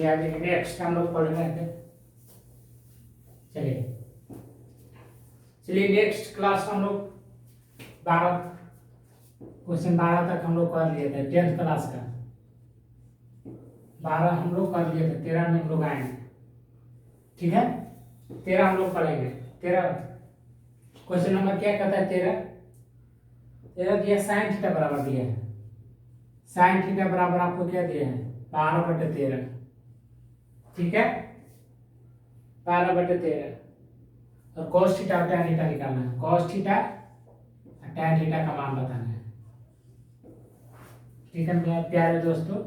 चलिए आगे नेक्स्ट हम लोग पढ़ रहे थे। चलिए नेक्स्ट क्लास हम लोग 12 क्वेश्चन 12 तक हम लोग कर लिए थे 10th क्लास का। 12 हम लोग कर लिए थे, 13 में हम लोग आएंगे। ठीक है, 13 हम लोग पढ़ेंगे। 13 क्वेश्चन नंबर क्या कहता है? 13 दिया साइन थीटा बराबर दिया है। साइन थीटा बराबर आपको क्या दिया है? 12/13। ठीक है, 12/13। और cos थीटा और tan थीटा निकालना है। cos थीटा और tan थीटा का मान बताना है। ठीक है मेरे प्यारे दोस्तों,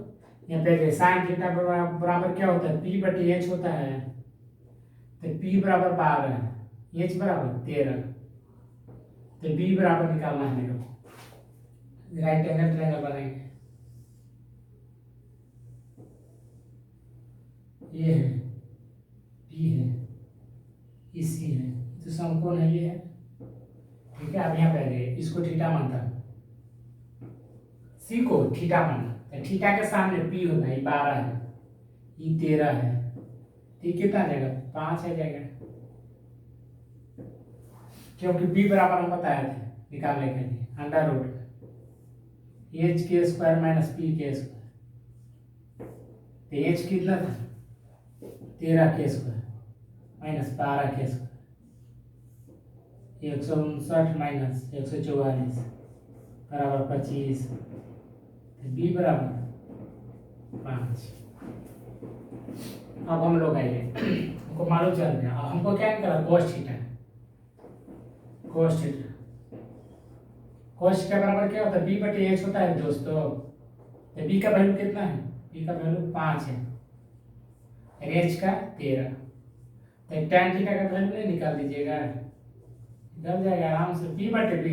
यहाँ पे साइन थीटा बराबर क्या होता है? P/H होता है। तो P बराबर 12, H बराबर 13। तो B बराबर निकालना है मेरे को। राइट एंगल ट्रायंगल बनाएंगे। ये है, B है, ये C है, तो समकोण है ये है। ठीक है, अब यहाँ पे आ जाइए, इसको थीटा मानता है, C को थीटा माना। तो थीटा के सामने P होता है, ये 12 है, ये 13 है। ठीक, कितना आ जाएगा? 5 आ जाएगा, क्योंकि B बराबर हम बताए थे निकालने के लिए अंडर रूट h² - p²। तो h कितना था? 13² - 12²। 159 - 144 बराबर 25। B बराबर 5। अब हम लोग आइए, हमको मालूम चल गया। अब हमको क्या करा? cos theta. cos थीटा बराबर क्या होता है? B/H होता है दोस्तों। तो B का वैल्यू कितना है? B का वैल्यू 5 है और H का 13। तो tan थीटा का वैल्यू नहीं निकाल दीजिएगा, निकल जाएगा आराम से। P/B,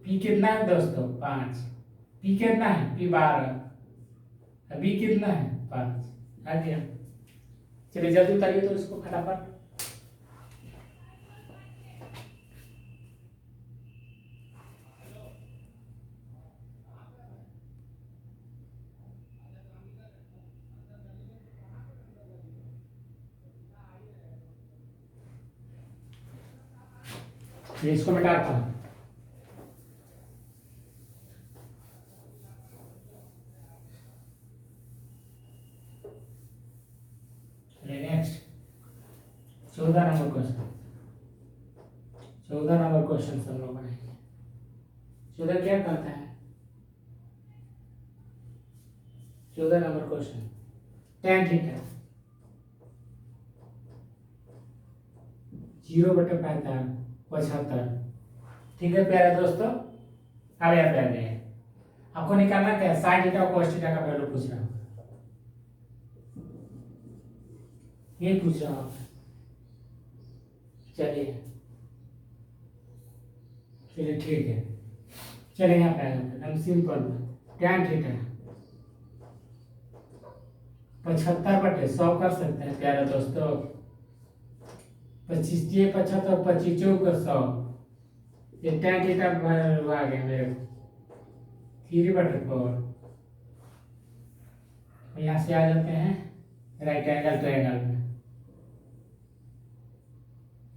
P कितना है दोस्तों? 5। P कितना है? P 12। B कितना है? 5। आ गया। चलिए जल्दी उतारिए तो इसको फटाफट। इसको मिटाता हूँ। Next 14 number question. 14 number question सब लोग बनाएंगे। 14 क्या कहता है? 14 नंबर क्वेश्चन, tan थीटा 0/75। ठीक है प्यारे दोस्तों, अब यहाँ पे आ गए। आपको निकालना क्या है? साइन थीटा और cos थीटा का वैल्यू पूछ रहा हूँ, ये पूछ रहा हूँ। चलिए ठीक है, चलिए यहाँ पे एकदम सिंपल। tan थीटा 75/100 कर सकते हैं प्यारे दोस्तों। 25 75, 25 × 100। ये tan थीटा आ गया मेरे को 3/4। यहाँ से आ जाते हैं राइट एंगल ट्रायंगल में।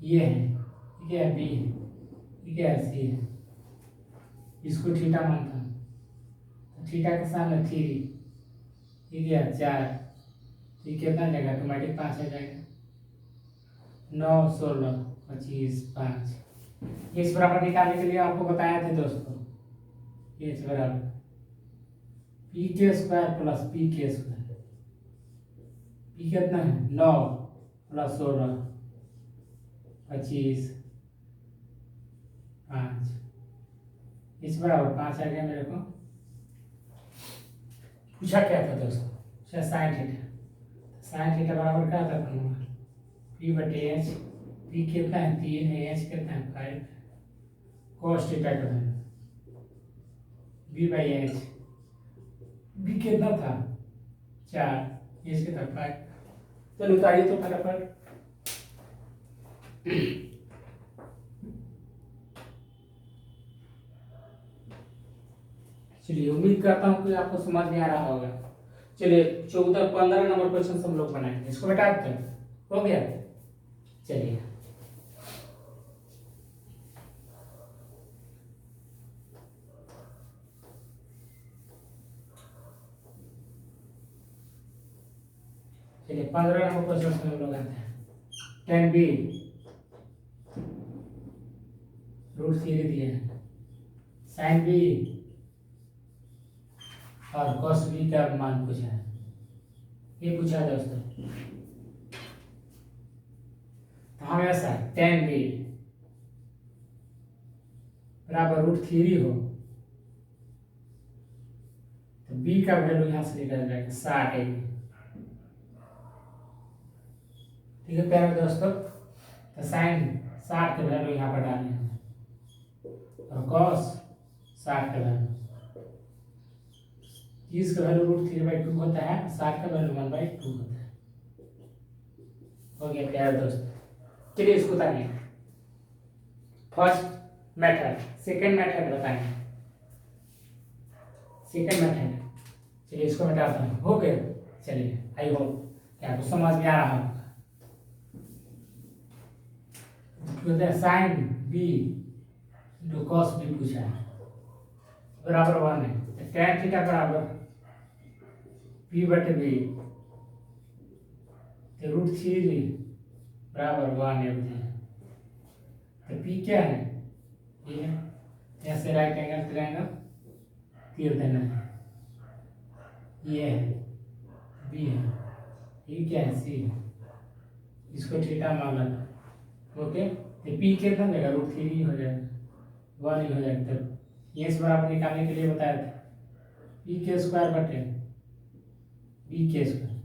ये है, ठीक है, B है, ठीक है, C है। इसको थीटा मानता हूँ। थीटा के सामने 3, ठीक है, 4। ये कितना जाएगा? ऑटोमेटिक 5 आ जाएगा। 9, 16, 25, 5। इस बराबर निकालने के लिए आपको बताया था दोस्तों, H बराबर P² + P²। P कितना है? 9 + 16, 25, 5। इस बराबर 5 आ गया मेरे को। पूछा क्या था दोस्तों? पूछा साइन थीटा। साइन थीटा बराबर क्या था? P/H। P कितना है? 3 है, H कितना है? 5। cos थीटा का है B/H। B कितना था? 4, H कितना? 5। चलो उतारिए तो फटाफट। चलिए उम्मीद करता हूँ कि आपको समझ में आ रहा होगा। चलिए 15 नंबर क्वेश्चन हम लोग बनाएंगे, इसको बेटा हो गया। चलिए चलिए 15 नंबर क्वेश्चन हम लोग आते हैं। 10b √3 दिए हैं, sin b और cos b का मान पूछा है। ये पूछा है दोस्तों, तो हमेशा tan b बराबर √3 हो तो b का वैल्यू यहाँ से निकल जाएगा 60 है। ठीक है प्यारे दोस्तों, तो साइन 60 का वैल्यू यहाँ पर डालने हैं और कॉस 60 का वैल्यू, 30 का वैल्यू √3/2 होता है, 60 का वैल्यू 1/2 होता है। हो गया प्यारे दोस्तों। चलिए इसको बताइए, फर्स्ट मेथड, सेकेंड मेथड बताएंगे। सेकेंड मेथड, चलिए इसको मिटाता हूँ। हो गया, चलिए आई होप कि आपको समझ में आ रहा होगा। Sine B into cos B पूछा है, बराबर 1 है, तो tan थीटा बराबर p/b तो √3 बराबर 1 है। तो p क्या है, ये ऐसे राइट एंगल ट्रायंगल तीर देना है, ये है b है, ये क्या है c है, इसको थीटा मान लेना। ओके, तो p कितना देगा, √3 हो जाएगा, 1 ही हो जाएगा। तब ये इस बराबर निकालने के लिए बताया था, p के स्क्वायर बटे b के स्क्वायर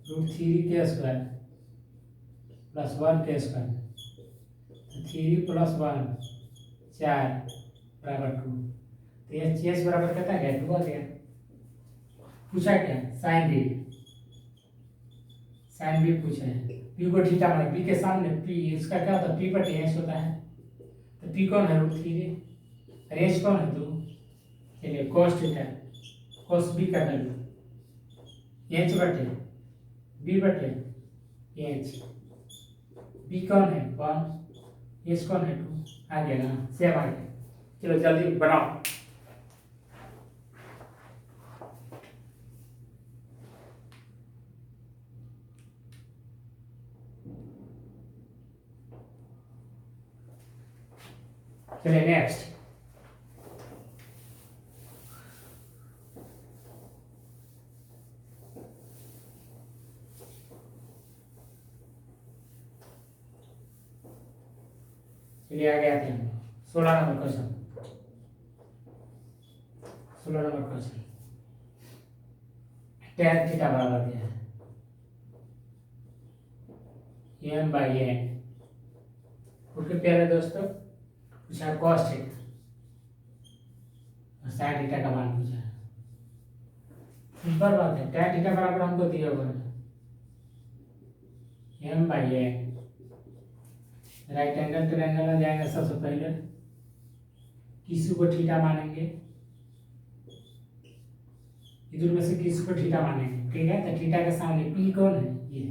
√3 के स्क्वायर प्लस 1 के स्क्वायर, तो 3 + 1 4 बराबर 2। तो ये एच बराबर कितना गया, 2 आ गया। पूछा क्या, साइन बी पूछा है, पी को थीटा माने, पी के सामने पी, इसका क्या होता है, p/h होता है। तो पी कौन है, √3 और एच कौन है, 2। चलिए cos थीटा, cos b का वैल्यू h/b/h, b कौन है 1, h कौन है 2, आ गया ना, सेम आ गया। चलो जल्दी बनाओ। चलिए नेक्स्ट, चलिए आगे आते हैं। 16 number question, 16 number question, tan theta बराबर दिया है m/n। ओके प्यारे दोस्तों, पूछा है cos थीटा और sin थीटा का मान पूछा है। सिंपल बात है, tan थीटा बराबर हमको दिया हुआ है m/n, राइट एंगल ट्रायंगल में जाएंगे। सबसे पहले किसी को थीटा मानेंगे, इधर में से किसी को थीटा मानेंगे, ठीक है। तो थीटा के सामने p कौन है, ये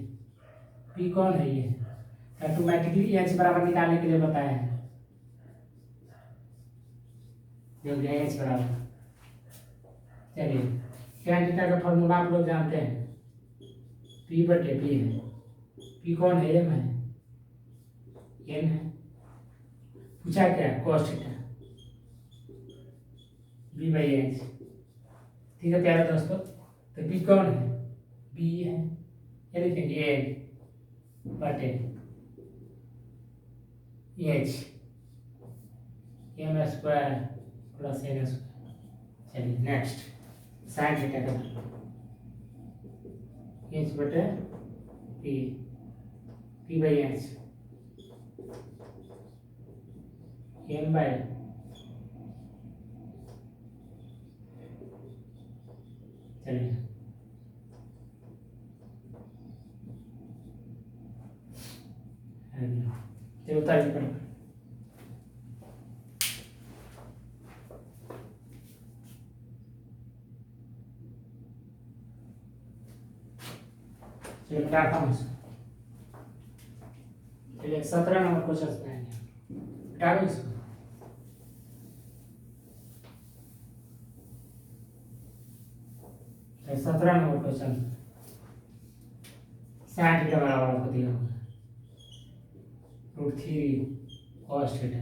p कौन है, ये ऑटोमेटिकली h बराबर निकालने के लिए बताया है, जो गया h बराबर। चलिए tan थीटा का फॉर्मूला आप लोग जानते हैं, p/b है, p कौन है, m है, n है। पूछा क्या, cos थीटा b/h, ठीक है प्यारे दोस्तों। तो p कौन है, b है, ये लिखेंगे n/h, m² + n²। चलिए नेक्स्ट, साइन थीटा का h/p, p/h, m/, चलिए चलो तारीफ करो। चलिए बताता हूँ इसको। चलिए 17 नंबर क्वेश्चन पे आएंगे, बता दो इसको। तो 17 नंबर क्वेश्चन 60 थीटा बराबर आपको दिया होगा √3 cos थीटा।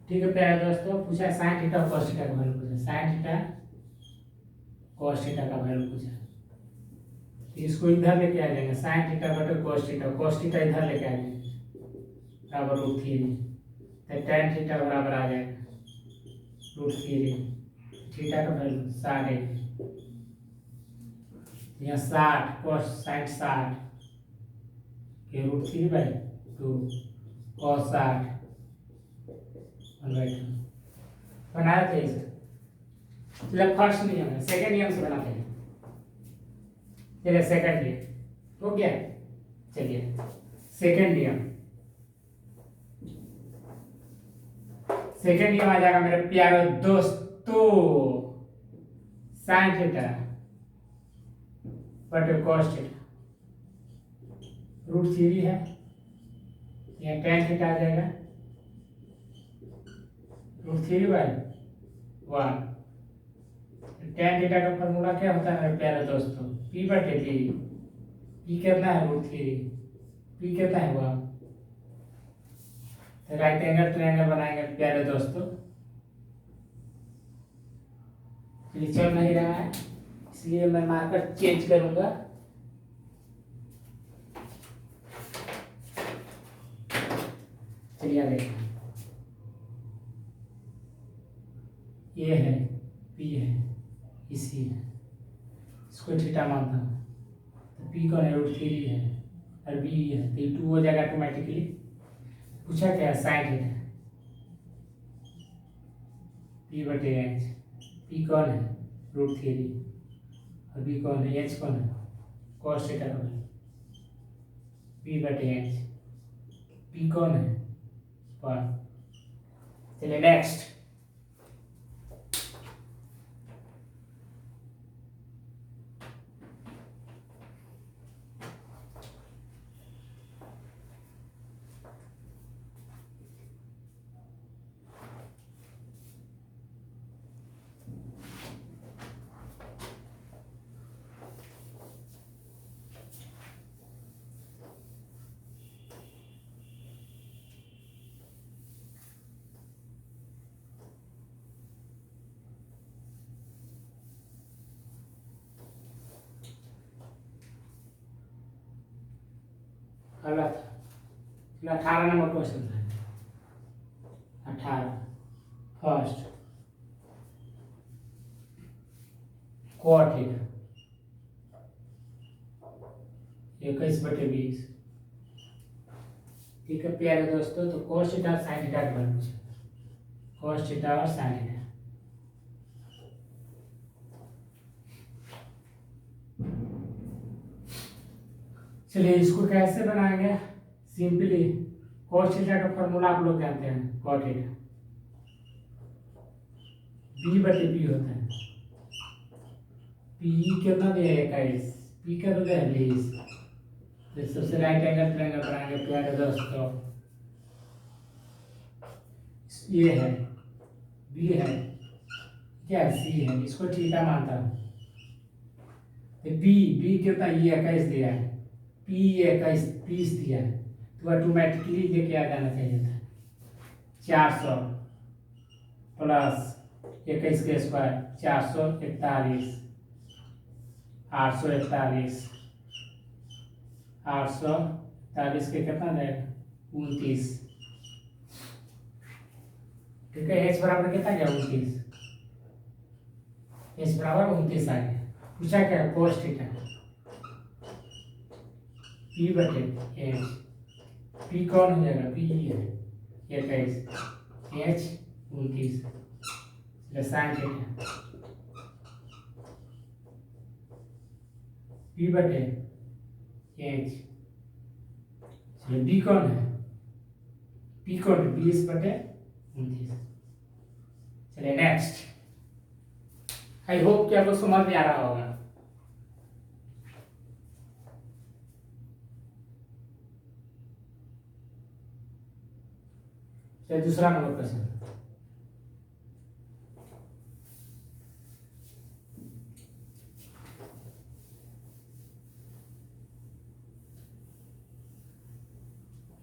ठीक है प्यारे दोस्तों, पूछा 60 थीटा cos थीटा का वैल्यू पूछा, 60 थीटा cos थीटा का वैल्यू पूछा। इसको इधर लेके आ जाएंगे, 60 थीटा बटे cos थीटा इधर लेके आ जाएंगे बराबर √3, तो tan थीटा बराबर आ जाएगा √3, थीटा का वैल्यू 60 है, यहाँ 60 cos 60 के √3/2 cos 60 1/2 बनाया थे इसे। चलिए फर्स्ट नियम है, सेकंड नियम से बनाते हैं। चलिए सेकंड नियम हो गया। चलिए सेकंड नियम, सेकंड नियम आ जाएगा मेरे प्यारे दोस्तों, sin थीटा बटे cos थीटा √3 है, यहाँ tan थीटा आ जाएगा √3/1। tan थीटा का फॉर्मूला क्या होता है मेरे प्यारे दोस्तों, p/t। p कितना है √3, p कितना है 1। तो राइट एंगल ट्रायंगल बनाएंगे प्यारे दोस्तों। चलिए चल नहीं रहा है इसलिए मैं मार्कर चेंज करूंगा। चलिए देखिए, ये है p है, इसी है, इसको थीटा मानता हूँ, तो p कौन है √3 है और b है, तो ये 2 हो जाएगा ऑटोमेटिकली। पूछा क्या है sin थीटा, p/h, p कौन है √3 और b कौन है, h कौन है cos थीटा का वैल्यू, p/h, p कौन है 1। चलिए नेक्स्ट, गलत, 18 नंबर क्वेश्चन है, 18 फर्स्ट cot थीटा 21/20। ठीक है प्यारे दोस्तों, तो cos थीटा और sin थीटा के बारे में, cos थीटा और sin थीटा। चलिए इसको कैसे बनाएंगे, सिंपली cos थीटा का फॉर्मूला आप लोग जानते हैं, cot थीटा b/p होता है, p कितना दिया है 21, p का तो है 20। तो सबसे राइट एंगल ट्रायंगल बनाएंगे प्यारे दोस्तों, ये है b है, क्या c है, इसको थीटा मानता हूँ, तो b कितना ये 21 दिया है, p 21 30 दिया है, तो ऑटोमेटिकली लेके आ जाना चाहिए था 400 प्लस 21 के स्क्वायर 441, 841, 841 के कितना जाएगा 29। ठीक है, h बराबर कितना गया 29, h बराबर 29 आ गया। पूछा क्या cos थीटा, p/h, p कौन हो जाएगा, p है 21, h 29, sin थीटा p/h, चलिए b कौन है, p कौन है 20/29। चलिए नेक्स्ट, आई होप कि आपको समझ में आ रहा होगा। चलिए दूसरा नंबर क्वेश्चन।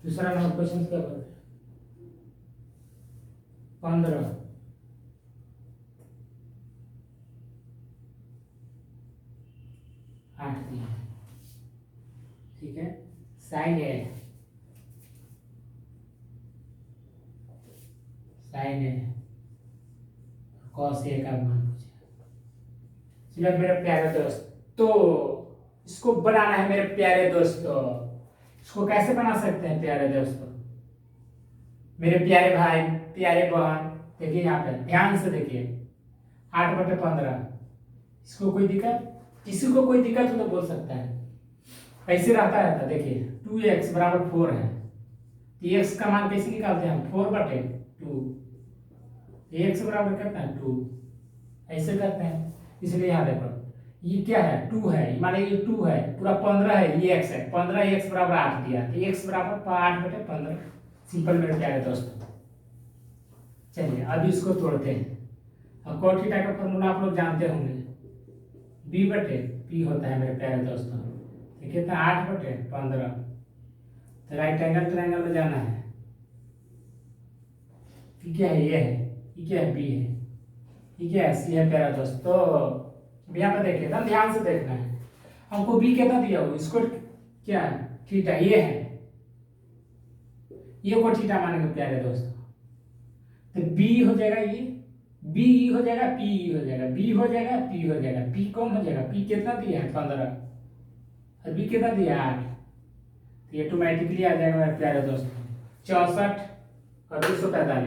दूसरा नंबर क्वेश्चन क्या बोलते हैं? 15 8 दिया है, ठीक है। Sign A, sign A cos A का मान पूछे। चलिए मेरे प्यारे दोस्त, तो इसको बनाना है मेरे प्यारे दोस्तों। इसको कैसे बना सकते हैं प्यारे दोस्तों, मेरे प्यारे भाई प्यारे बहन? देखिए यहाँ पे ध्यान से देखिए, 8/15। इसको कोई दिक्कत, किसी को कोई दिक्कत हो तो बोल सकता है। ऐसे रहता है, देखिए 2x बराबर 4 है, तो x का मान कैसे निकालते हैं हम? 4/2। x बराबर कितना है? 2। ऐसे करते हैं। इसलिए यहाँ देखो, ये क्या है? 2 है, माने ये 2 है, पूरा 15 है, ये x है। 15 x बराबर 8 दिया, तो x बराबर 8/15। सिंपल मेरे प्यारे दोस्तों। चलिए अभी इसको तोड़ते हैं। अब cot थीटा का फॉर्मूला आप लोग जानते होंगे, b/p होता है मेरे प्यारे दोस्तों। तो कितना? 8/15। तो राइट एंगल ट्रायंगल में जाना है। ये क्या है? ये है। ये क्या है? b है। ये क्या है? c है प्यारा दोस्त। तो यहाँ पे देखिए, एकदम ध्यान से देखना है। हमको b कितना दिया हो, इसको क्या है? थीटा। ये है, ये को थीटा मानेंगे प्यारे दोस्तों। तो b हो जाएगा, ये b हो जाएगा, p हो जाएगा, b हो जाएगा, p हो जाएगा। p कौन हो जाएगा? p कितना दिया है? 15। और b कितना दिया है? 8। तो ये ऑटोमेटिकली आ जाएगा मेरे प्यारे दोस्तों 64 और 245,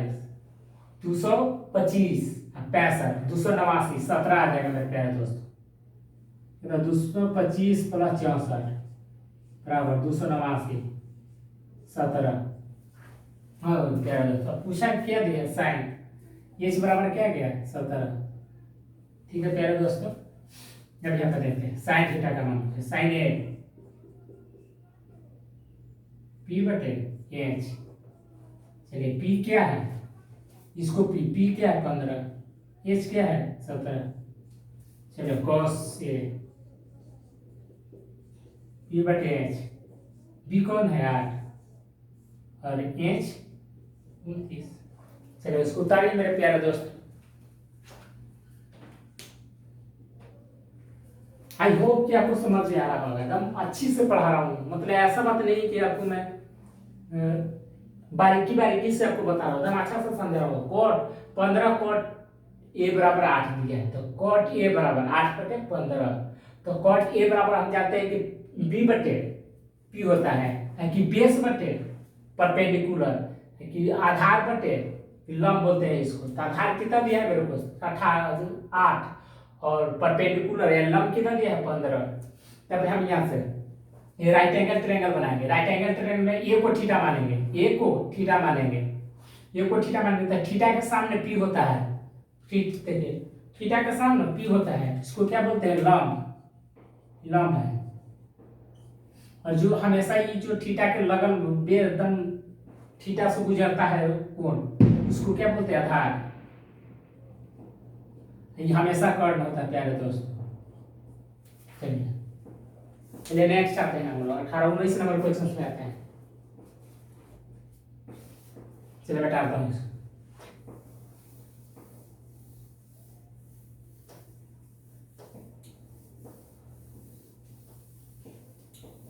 225, 65, 289, 17 आ जाएगा मेरे प्यारे दोस्तों। 225 + 64 बराबर 289, 17। हाँ प्यारे दोस्तों, पूछा क्या दिया? साइन ये बराबर क्या गया? 17। ठीक है प्यारे दोस्तों, अब यहाँ पर देखते हैं साइन थीटा का मान। साइन ए p/h। चलिए p क्या है? इसको p क्या है? 15। h क्या है? 17। चलिए cos a p/h। b कौन है? 8 और h 29। चलिए इसको उतारिए मेरे प्यारे दोस्त। आई होप कि आपको समझ में आ रहा होगा, एकदम अच्छी से पढ़ा रहा हूँ। मतलब ऐसा बात नहीं कि आपको मैं बारीकी बारीकी से आपको बता रहा हूँ, एकदम अच्छा से समझा रहा हूँ। cot 15 cot a बराबर 8 दिया है, तो cot a बराबर 8/15। तो cot a बराबर हम जानते हैं कि b/p होता है कि बेस बटे परपेंडिकुलर, कि आधार बटे लंब बोलते हैं इसको। तो आधार कितना दिया है मेरे को? 8 और परपेंडिकुलर या लंब कितना दिया है? 15। तब हम यहाँ से ये राइट एंगल ट्रायंगल बनाएंगे। राइट एंगल ट्रायंगल में ए को थीटा मानेंगे, ए को थीटा मानेंगे, ए को थीटा मानेंगे। तो थीटा के सामने पी होता है, देखिए थीटा के सामने पी होता है, इसको क्या बोलते हैं? लंब, लंब है। और जो हमेशा ये जो थीटा के लगन एकदम थीटा से गुजरता है कोण, उसको क्या बोलते हैं? आधार। ये हमेशा कर्ण होता है प्यारे दोस्तों। चलिए नेक्स्ट आते हैं हम लोग 18-19 नंबर क्वेश्चन में आते हैं। चलिए बताता हूँ इसको।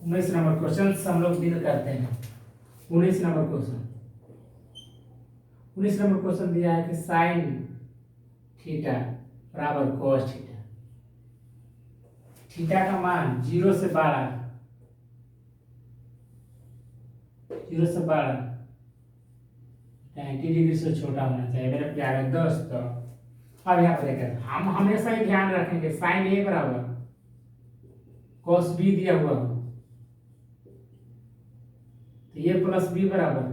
19 नंबर क्वेश्चन हम लोग डील करते हैं। 19 नंबर क्वेश्चन, 19 नंबर क्वेश्चन दिया है कि साइन थीटा बराबर cos थीटा। थीटा का मान 0 से 12, 0 से 12 90 डिग्री से छोटा होना चाहिए मेरे प्यारे दोस्तों। अब यहाँ पर देखिए, हम हमेशा ही ध्यान रखेंगे साइन ए बराबर cos b दिया हुआ हो, तो ये प्लस b बराबर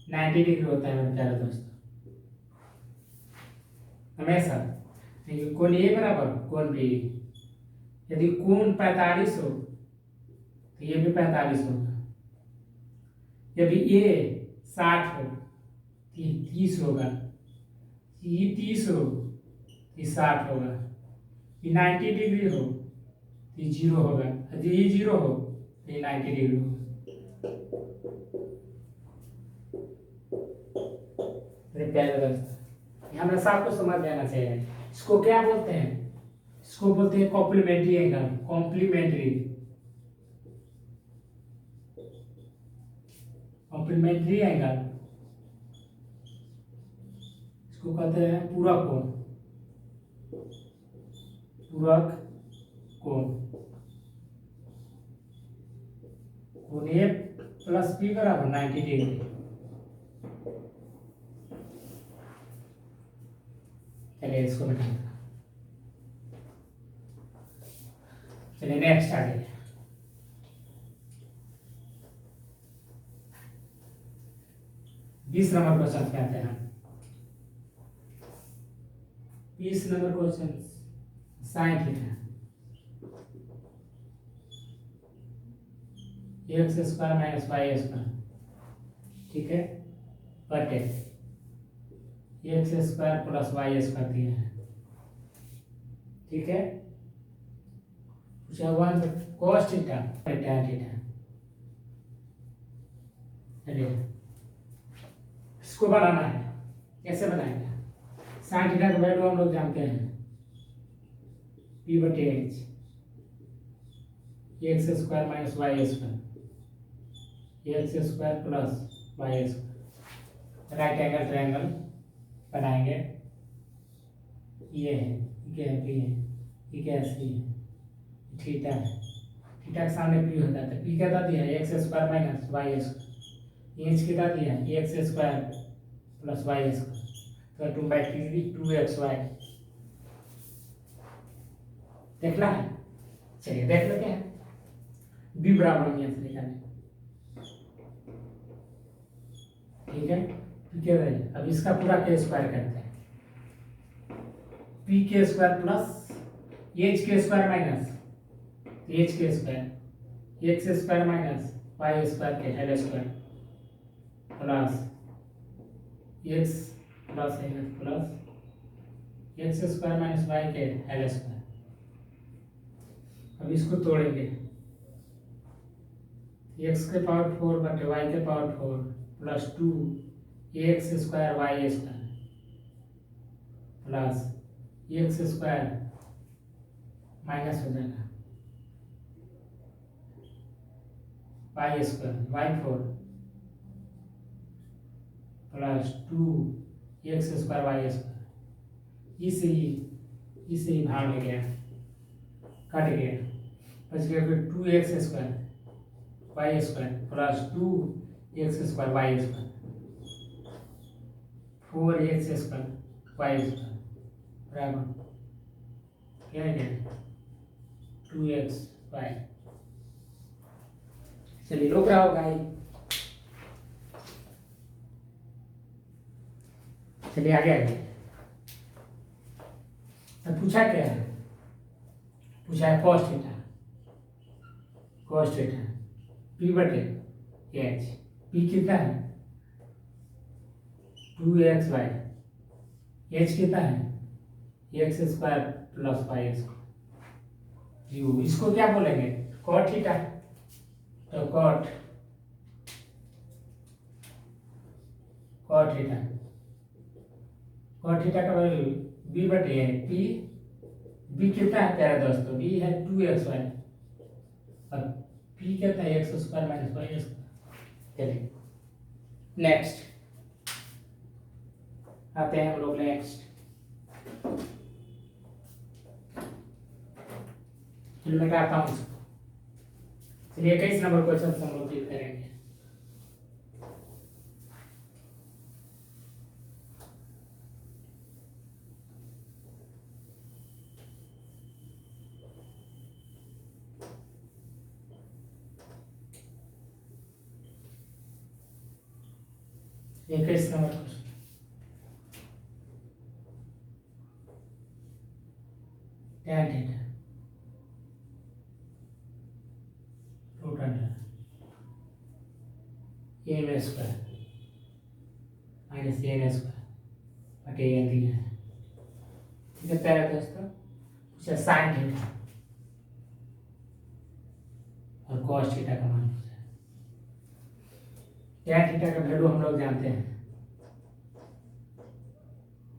90 डिग्री होता है मेरे प्यारे दोस्तों हमेशा। कोण ए बराबर कोण बी, यदि कोण 45 हो तो ये भी 45 होगा। यदि ए 60 हो 30 होगा, ये 30 हो ये 60 होगा, ये 90 डिग्री हो तो ये 0 होगा, यदि ये 0 हो तो ये 90 डिग्री होगा। मेरे प्यारे दोस्त, यहाँ मेरे साथ को समझ जाना चाहिए। इसको क्या बोलते हैं? इसको बोलते हैं complementary angle. Complementary complementary angle इसको कहते हैं पूरक कोण। पूरक कोण, कोण ए प्लस बी बराबर 90 डिग्री। चलिए इसको मिटा, चलिए नेक्स्ट आगे। बीस नंबर क्वेश्चन पे आते हैं। 20 number question sine theta x square minus y square, ठीक है, बटे x square plus y square दिया है, ठीक है। One cos theta tan theta. चलिए इसको बनाना है, कैसे बनाएंगे? साइन थीटा का वैल्यू हम लोग जानते हैं, p बटे h, x square minus y square, x square plus y square, right angle triangle बनाएंगे। ये है, क्या है, p है, ये क्या है, c है, थीटा है, थीटा के सामने p होता है, तो p क्या दिया है, x square minus y square, h कितना दिया है, x square plus y square, तो 2/3 2xy देखना है। चलिए देख लेते हैं, b बराबर में आंसर निकालें, ठीक है। p क्या है, अब इसका पूरा k स्क्वायर करते हैं, p k square plus h k square minus h k square, x square minus y square के होल स्क्वायर प्लस x प्लस एक्स स्क्वायर माइनस वाई के होल स्क्वायर। अब इसको तोड़ेंगे, x के पावर 4 बटे y के power 4 plus 2 x square y square plus x square minus हो जाएगा y square, y 4 plus 2 x square y square, इसे ही भाग ले गया, कट गया, बच गया फिर 2x square y square plus 2x square y square, 4x square y square बराबर क्या है, 2x वाई। चलिए रोक रहा होगा ये, चलिए आगे आगे। तो पूछा क्या है, पूछा है cos theta, cos theta p बटे h, p कितना है 2xy, h कितना है x square plus y square, इसको क्या बोलेंगे, cot थीटा, तो cot थीटा, cot थीटा का वैल्यू b बटे है p, b कितना है प्यारे दोस्तों, b है 2xy और p कितना है x square minus y square. चलिए नेक्स्ट आते हैं हम लोग नेक्स्ट। चलिए मैं कहता हूँ इसको, चलिए 21 नंबर क्वेश्चन हम लोग डील करेंगे। एक number question, tan theta root under a square minus minus n square बटे एन दिया है। ठीक है प्यारे दोस्तों, पूछा साइन थीटा और कॉस थीटा का मान पूछा। टैन थीटा का वैल्यू हम लोग जानते हैं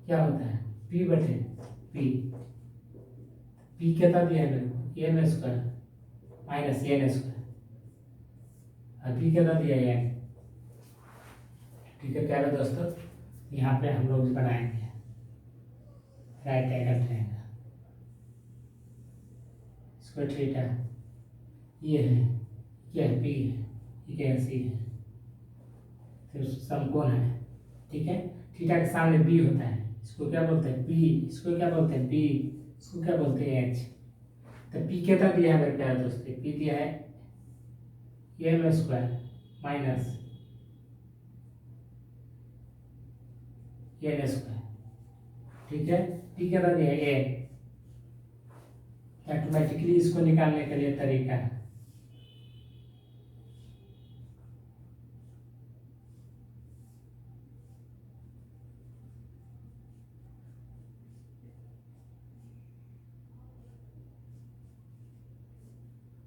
क्या होता है, पी बटे पी। पी कितना दिया है मेरे को, n square minus n square, और पी कितना दिया है एन। ठीक है प्यारे दोस्तों, यहाँ पे हम लोग बनाएंगे राइट एंगल ट्रायंगल। इसको थीटा ये है, क्या है पी है, ये क्या है सी है, फिर समकोण है। ठीक है, थीटा के सामने बी होता है, इसको क्या बोलते हैं बी, इसको क्या बोलते हैं बी, इसको क्या बोलते हैं एच। तो पी कितना दिया है मेरे प्यारे दोस्तों, पी दिया है m square minus n square. ठीक है, पी कितना दिया है ए। ऑटोमेटिकली इसको निकालने के लिए तरीका है,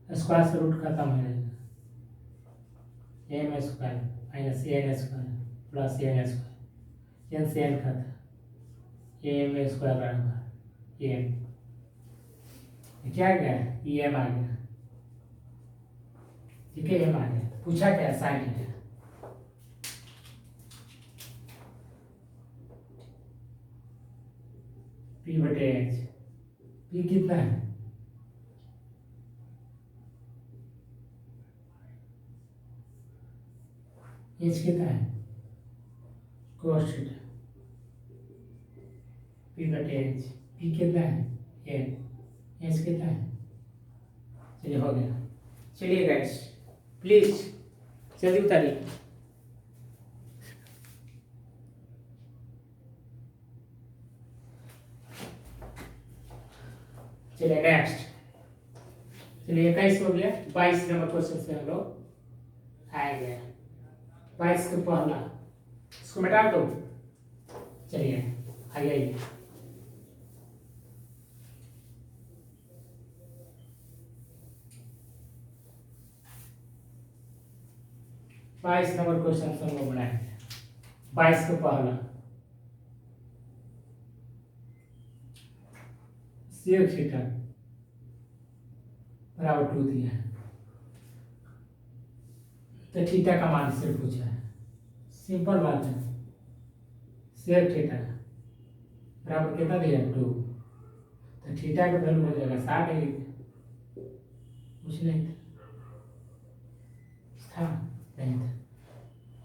स्क्वायर से रूट खत्म हो जाएगा, m square minus n square plus n square, n से एन खत्म, एम स्क्वायर बराबर एम, क्या आ गया ई एम आ गया। ठीक है, एम आ गया। पूछा क्या साइन थीटा, पी बटे एच। पी कितना है, एच कितना है कोस थीटा, पी बटे एच। पी कितना है एन, एच कितना है। चलिए हो गया। चलिए गाइस प्लीज जल्दी उतारिए। चलिए नेक्स्ट, चलिए 21 हो गया। 22 नंबर क्वेश्चन से हम लोग आएंगे। 22 का पहला, इसको मिटा दो। चलिए आइए 22 नंबर क्वेश्चन से हम लोग बनाएंगे। 22 का पहला, सेक थीटा बराबर 2 दिया है, तो थीटा का मान सिर्फ पूछा है। सिंपल बात है, सेक थीटा बराबर कितना दिया है 2, तो थीटा का वैल्यू हो जाएगा 60 ही, कुछ नहीं था नहीं था।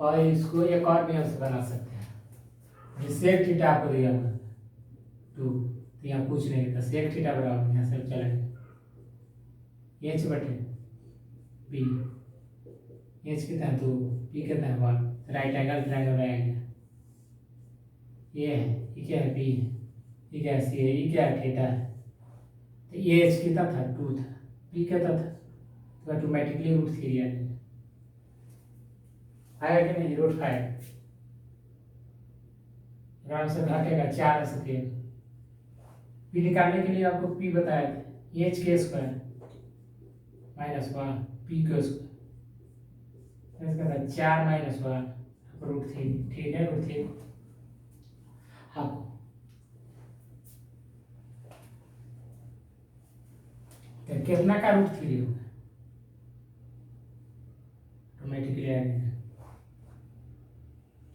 और इसको एक और नियम से बना सकते हैं, सेक थीटा आपको दिया हुआ 2, तो यहाँ कुछ नहीं था, सेक थीटा बराबर यहाँ से चलेगा एच बटे बी, एच कितना है 2, बी कितना है 1, राइट एंगल ट्रायंगल आएगा। ये है, ये क्या है बी है, ये क्या है सी है, ये क्या है थीटा है। तो ये एच कितना था 2 था, बी कितना था, तो ऑटोमेटिकली रूट 3 आ जाएगा। आएगा कि नहीं, रूट 5 आराम से घटेगा 4 से 3। पी निकालने के लिए आपको पी बताया था, एच के स्क्वायर माइनस 1 पी का स्क्वायर, इसका 4 माइनस 1 रूट 3। ठीक है, रूट 3 आपको तो कितना का रूट 3 होगा, ऑटोमेटिकली आ गया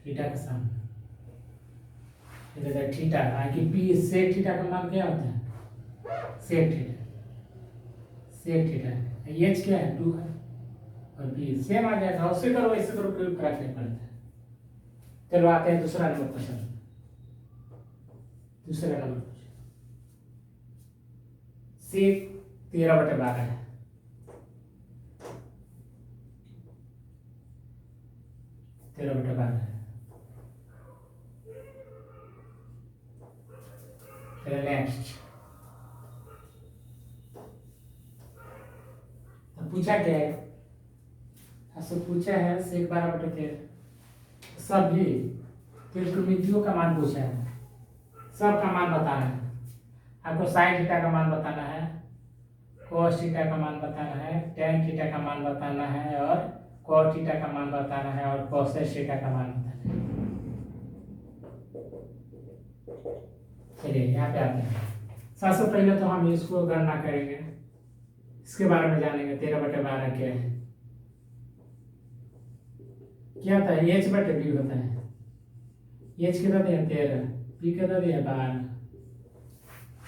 थीटा के सामने। थीटा आगे पी, सेक थीटा का मान क्या होता है, sec theta, sec theta h क्या है 2 है, और बी सेम आ जाएगा। उससे करो इससे करो, कोई फर्क नहीं पड़ता है। चलो आते हैं दूसरा नंबर क्वेश्चन। दूसरा नंबर क्वेश्चन, सेक 13/12 है, 13/12 है। नेक्स्ट पूछा क्या है, आपसे पूछा है सेक 12/13 सभी त्रिकोणमितियों का मान पूछा है, सब का मान बताना है आपको। साइन थीटा का मान बताना है, कोस थीटा का मान बताना है, टेन थीटा का मान बताना है, और कॉट थीटा का मान बताना है, और कोसेक थीटा का मान बताना है। चलिए यहाँ पे आते हैं। सबसे पहले तो हम इसको गणना करेंगे, इसके बारे में जानेंगे। 13/12 क्या है, क्या होता है, h/b होता है। h कितना दिया 13, b कितना दिया 12।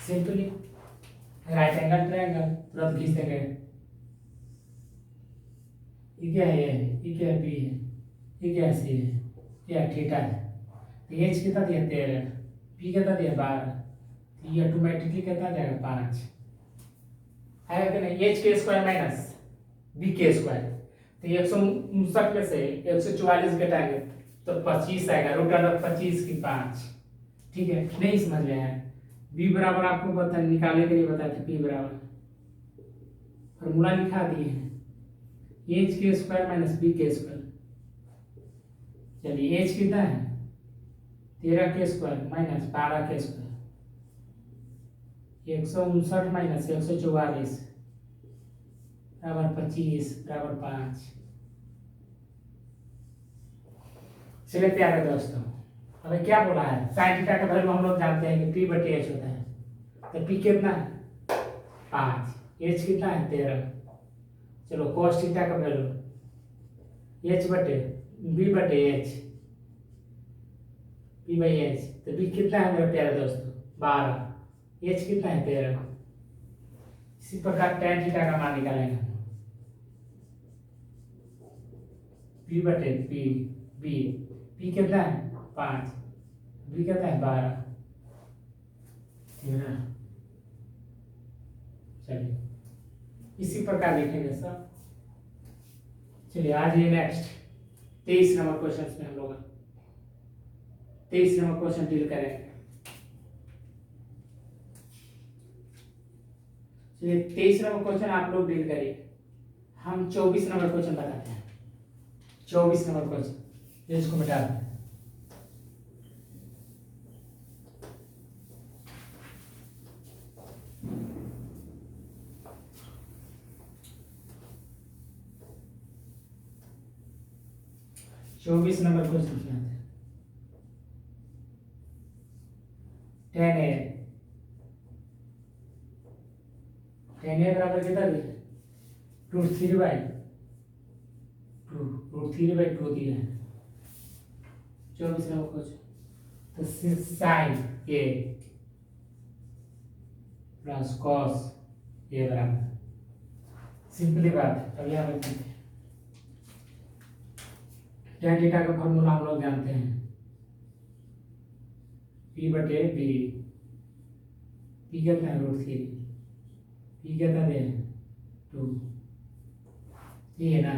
सिंपली राइट एंगल ट्रायंगल तुरंत खींच देंगे। ये क्या है, ये क्या है, b है, ये क्या है, c है, क्या थीटा है। तो h कितना दिया 13, b कितना दिया 12, तो ये ऑटोमेटिकली कितना जाएगा 5 है कि नहीं। h के स्क्वायर माइनस b के स्क्वायर, तो 159 में से 144 घटाएंगे तो 25 आएगा, √25 की 5। ठीक है, नहीं समझ में आया। b बराबर आपको पता निकालने के लिए बताया था, p बराबर फॉर्मूला लिखा दिए हैं, h के स्क्वायर माइनस b के स्क्वायर। चलिए h कितना है 13 के स्क्वायर माइनस 12 के स्क्वायर, 159 माइनस 144 बराबर 25 बराबर 5। चलिए प्यारे दोस्तों, अबे क्या बोला है, साइन थीटा का वैल्यू हम लोग जानते हैं कि p/h होता है। तो p कितना है 5, h कितना है 13। चलो cos थीटा का वैल्यू b/h, p/h, तो b कितना है मेरे प्यारे दोस्तों 12, h कितना है 13। इसी प्रकार tan थीटा का मान निकालेंगे, p कितना है 5, b कितना है 12, ठीक है ना। चलिए इसी प्रकार लिखेंगे सब। चलिए आज ये नेक्स्ट 23 नंबर क्वेश्चन में हम लोग 23 नंबर क्वेश्चन डील करेंगे। चलिए 23 नंबर क्वेश्चन आप लोग डील करिए, हम 24 नंबर क्वेश्चन बताते हैं। 24 नंबर क्वेश्चन इसको मिटा दें। चौबीस नंबर क्वेश्चन में आते हैं। 10a बराबर कितना दिया, √3/2 दिया है। 24 नंबर क्वेश्चन, तो sine a plus cos a बराबर, सिंपली बात है। अब यहाँ पे tan थीटा का फॉर्मूला हम लोग जानते हैं, p/b, p कितना है √3, p कितना दे 2, ये है ना।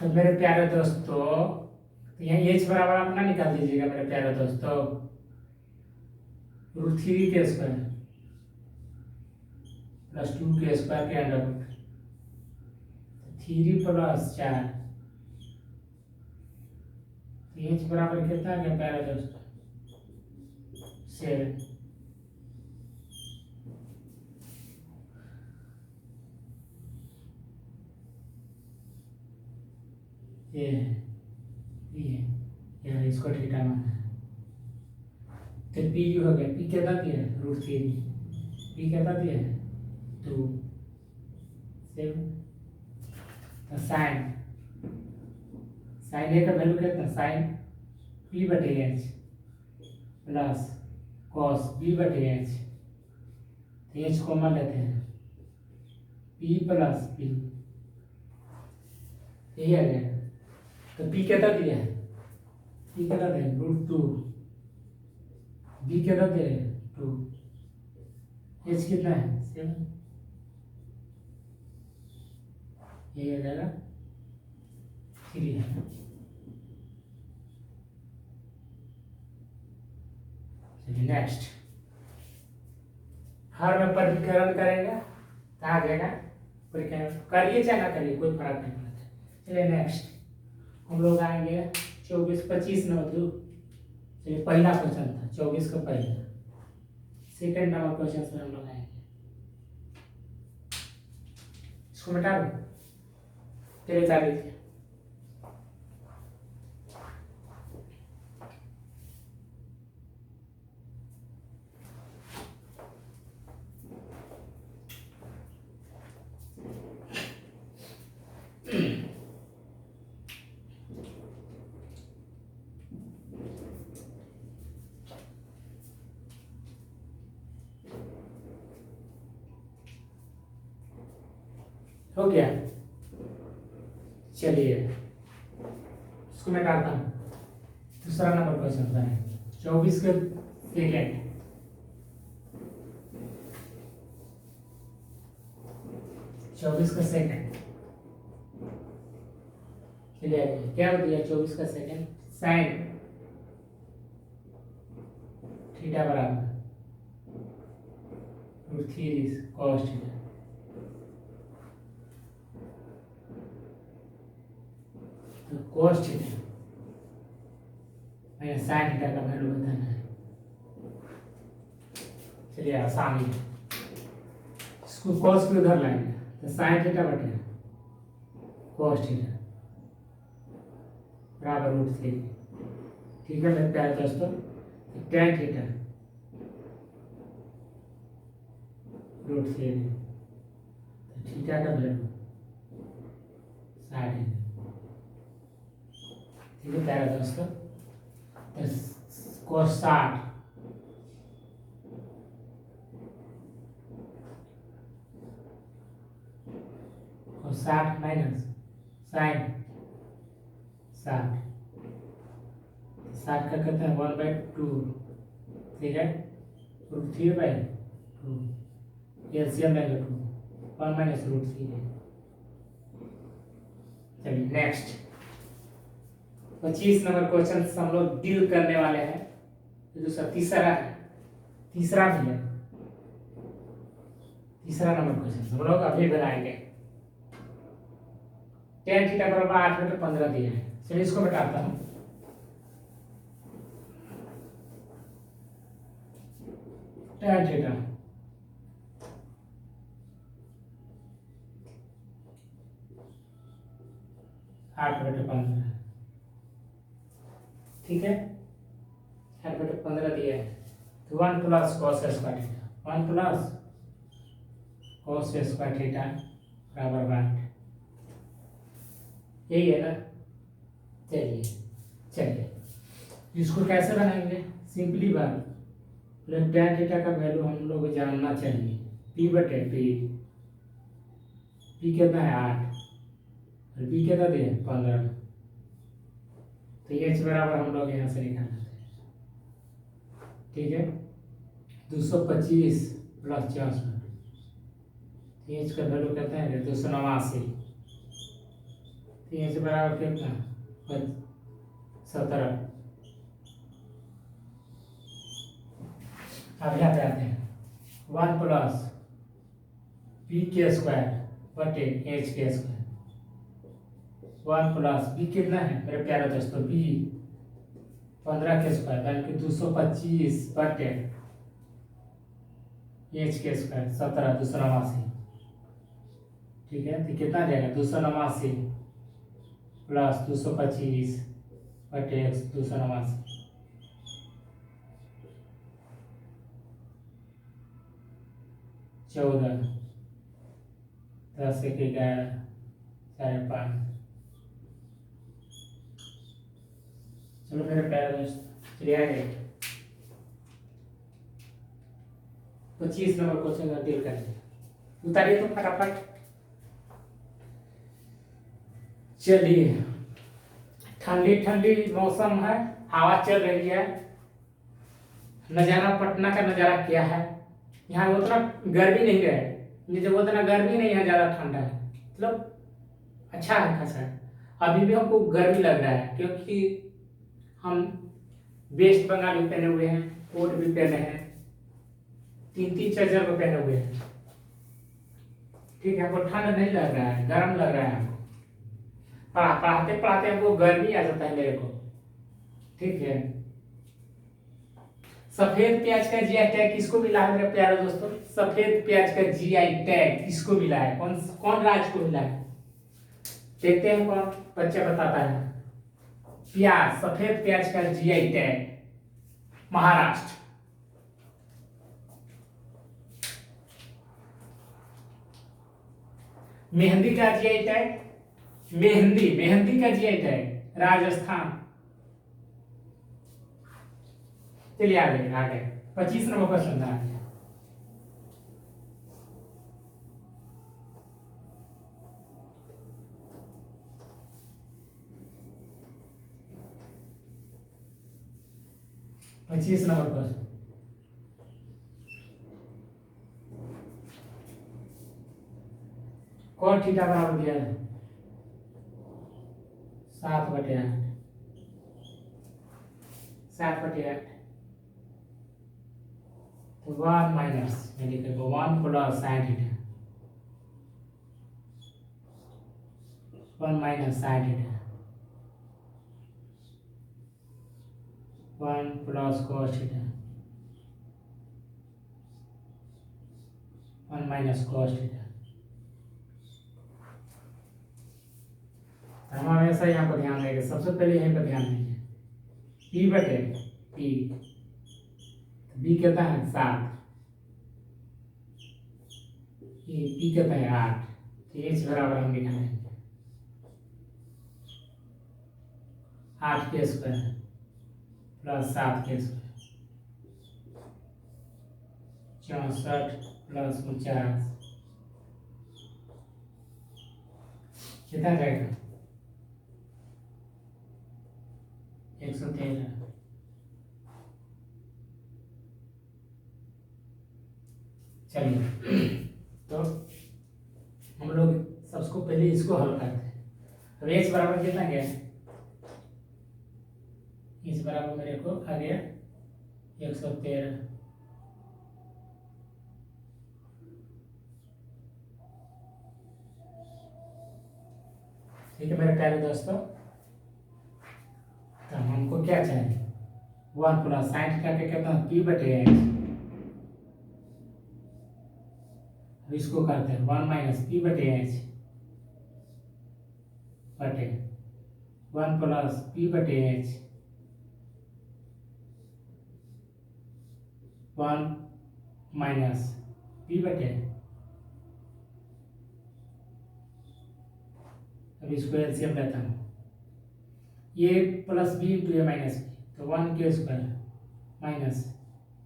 तो मेरे प्यारे दोस्तों यहाँ h बराबर अपना निकाल दीजिएगा मेरे प्यारे दोस्तों, √3 के स्क्वायर प्लस 2 के स्क्वायर के अंडर रूट, 3 + 4, h बराबर कितना आ गया प्यारे दोस्तों 7। ये यार इसको थीटा माना है, तो p हो गया, p कितना दिया है √3, p कितना दिया है 2 7। तो साइन a का वैल्यू कितना, sine p/h plus cos b/h, तो h कॉमन लेते हैं, p + p, यही आ गया। तो p कितना दिया है, p कितना दिया √2, b कितना दिया है 2, h कितना है 7, यही आ जाएगा 3 है। चलिए नेक्स्ट, हर में परिकरण करेंगे कहा जाएगा परिकरण, करिए चाहे ना करिए कोई फर्क नहीं पड़ता। चलिए नेक्स्ट, हम लोग आएंगे 24-25 नंबर दो। चलिए पहला क्वेश्चन था 24 का पहला। सेकंड नंबर क्वेश्चन पर हम लोग आएंगे। इसको मिटा दो, तेरे तारीख हो गया। चलिए इसको मैं डालता हूँ। दूसरा नंबर क्वेश्चन था 24 के सेकेंड। 24 का सेकेंड। चलिए क्या हो दिया 24 का सेकेंड? साइन थीटा बराबर √3 cos थीटा। तो cos थीटा मैंने साइन थीटा का वैल्यू बताना है। चलिए आसानी है, इसको cos के उधर लाएंगे तो साइन थीटा बटे cos थीटा बराबर √3। ठीक है मेरे प्यारे दोस्तों, tan थीटा √3 तो थीटा का वैल्यू 60 है। ठीक है प्यारे दोस्तों, cos 60 cos 60 माइनस साइन 60 60 का कहते हैं 1/2। ठीक है √3/2 एलसीएम लेंगे 2 1 माइनस √3 है। चलिए नेक्स्ट 25 नंबर क्वेश्चन हम लोग डील करने वाले हैं। दूसरा तीसरा है, तीसरा भी है। तीसरा नंबर क्वेश्चन हम लोग अभी बनाएंगे। tan थीटा बराबर 8/15 दिया है। चलिए इसको बताता हूँ। tan theta 8/15। ठीक है 8/15 दिया है तो 1 + cos square theta 1 + cos square theta बराबर 8। यही है ना। चलिए चलिए इसको कैसे बनाएंगे? सिंपली बात, tan थीटा का वैल्यू हम लोग जानना चाहिए। p/p कितना है 8 और b कितना दिया 15। तो h बराबर हम लोग यहाँ से निकाल लेते हैं। ठीक है 225 + 64 h का वैल्यू कहते हैं 289। h बराबर कितना 17। अब यहाँ पे आते हैं 1 + p² बटे h²। 1 + b कितना है मेरे प्यारे दोस्तों? b 15 के स्क्वायर यानी कि 225 बटे h² 17 289। ठीक है तो कितना जाएगा 289 + 225 बटे 289। 14 10 1 11 4 5। चलो मेरे प्यारे दोस्त चलिए आगे 25 नंबर क्वेश्चन का डील करेंगे। उतारिए तो फटाफट। चलिए ठंडी ठंडी मौसम है, हवा चल रही है। नज़ारा पटना का नज़ारा क्या है? यहाँ उतना गर्मी नहीं है, जब उतना गर्मी नहीं है, ज़्यादा ठंडा है, मतलब अच्छा है खासा है। अभी भी हमको गर्मी लग रहा है क्योंकि हम वेस्ट बंगाल भी पहने हुए हैं, कोट भी पहने हैं, 3-3 चादर को पहने हुए हैं। ठीक है हमको ठंड नहीं लग रहा है, गर्म लग रहा है हमको। पढ़ाते पढ़ाते हमको गर्मी आ जाता है मेरे को, ठीक है। सफेद प्याज का जीआई टैग किसको मिला है मेरे प्यारे दोस्तों? सफेद प्याज का जीआई टैग किसको मिला है? कौन कौन राज्य को मिला है? देखते हैं कौन बच्चा बताता है। प्याज, सफेद प्याज का जीआई टैग महाराष्ट्र। मेहंदी का जीआई टैग, मेहंदी का जीआई टैग राजस्थान। चलिए आगे 25 नंबर क्वेश्चन था। पच्चीस नंबर क्वेश्चन, कौन थीटा बराबर दिया है? 7/8, 7/8 तो 1 माइनस में लिखेगा 1 plus sine theta, 1 minus sine theta, 1 plus cos theta, 1 minus cos theta. हम हमेशा यहाँ पर ध्यान देंगे, सबसे पहले यहीं पर ध्यान देंगे p बटे p, b कहता है 7, ये p कहता है 8, तो h बराबर हम निकालेंगे 8 के स्क्वायर प्लस 7 के स्क्वायर, 64 प्लस 49 कितना जाएगा? 113। चलिए तो हम लोग सबको पहले इसको हल करते हैं। तो h बराबर कितना गया? इस बराबर मेरे को आ गया 113। ठीक है मेरे प्यारे दोस्तों, तो हमको क्या चाहिए? 1 प्लस साइन थीटा के कितना? p बटे h। अब इसको करते हैं 1 माइनस p बटे h बटे 1 प्लस p बटे h, 1 माइनस p बटे, अब इसको एलसीएम लेता हूँ, ये प्लस बी इंटू ए माइनस बी, तो 1 के स्क्वायर माइनस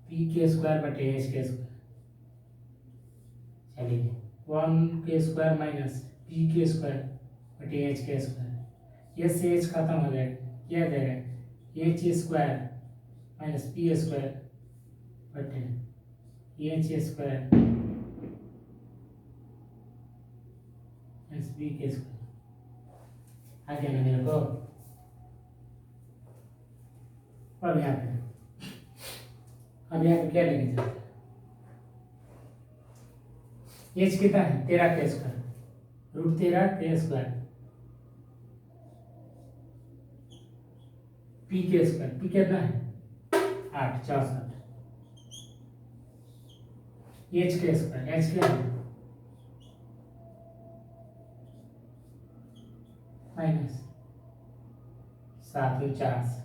पी के स्क्वायर बटे एच के स्क्वायर। चलिए 1 के स्क्वायर माइनस पी के स्क्वायर बटे एच के स्क्वायर, एच से एच खत्म हो जाएगा, क्या जाएगा? H square minus P square बटे एच स्क्वायर माइनस बी के स्क्वायर। आ गया ना मेरे को? अब यहाँ पे क्या लेके चलते हैं? एच कितना है? 13 के स्क्वायर, √13 के स्क्वायर, पी के स्क्वायर, पी कितना है? 8, 64, एच के स्क्वायर, एच क्या है? माइनस 7 × 49।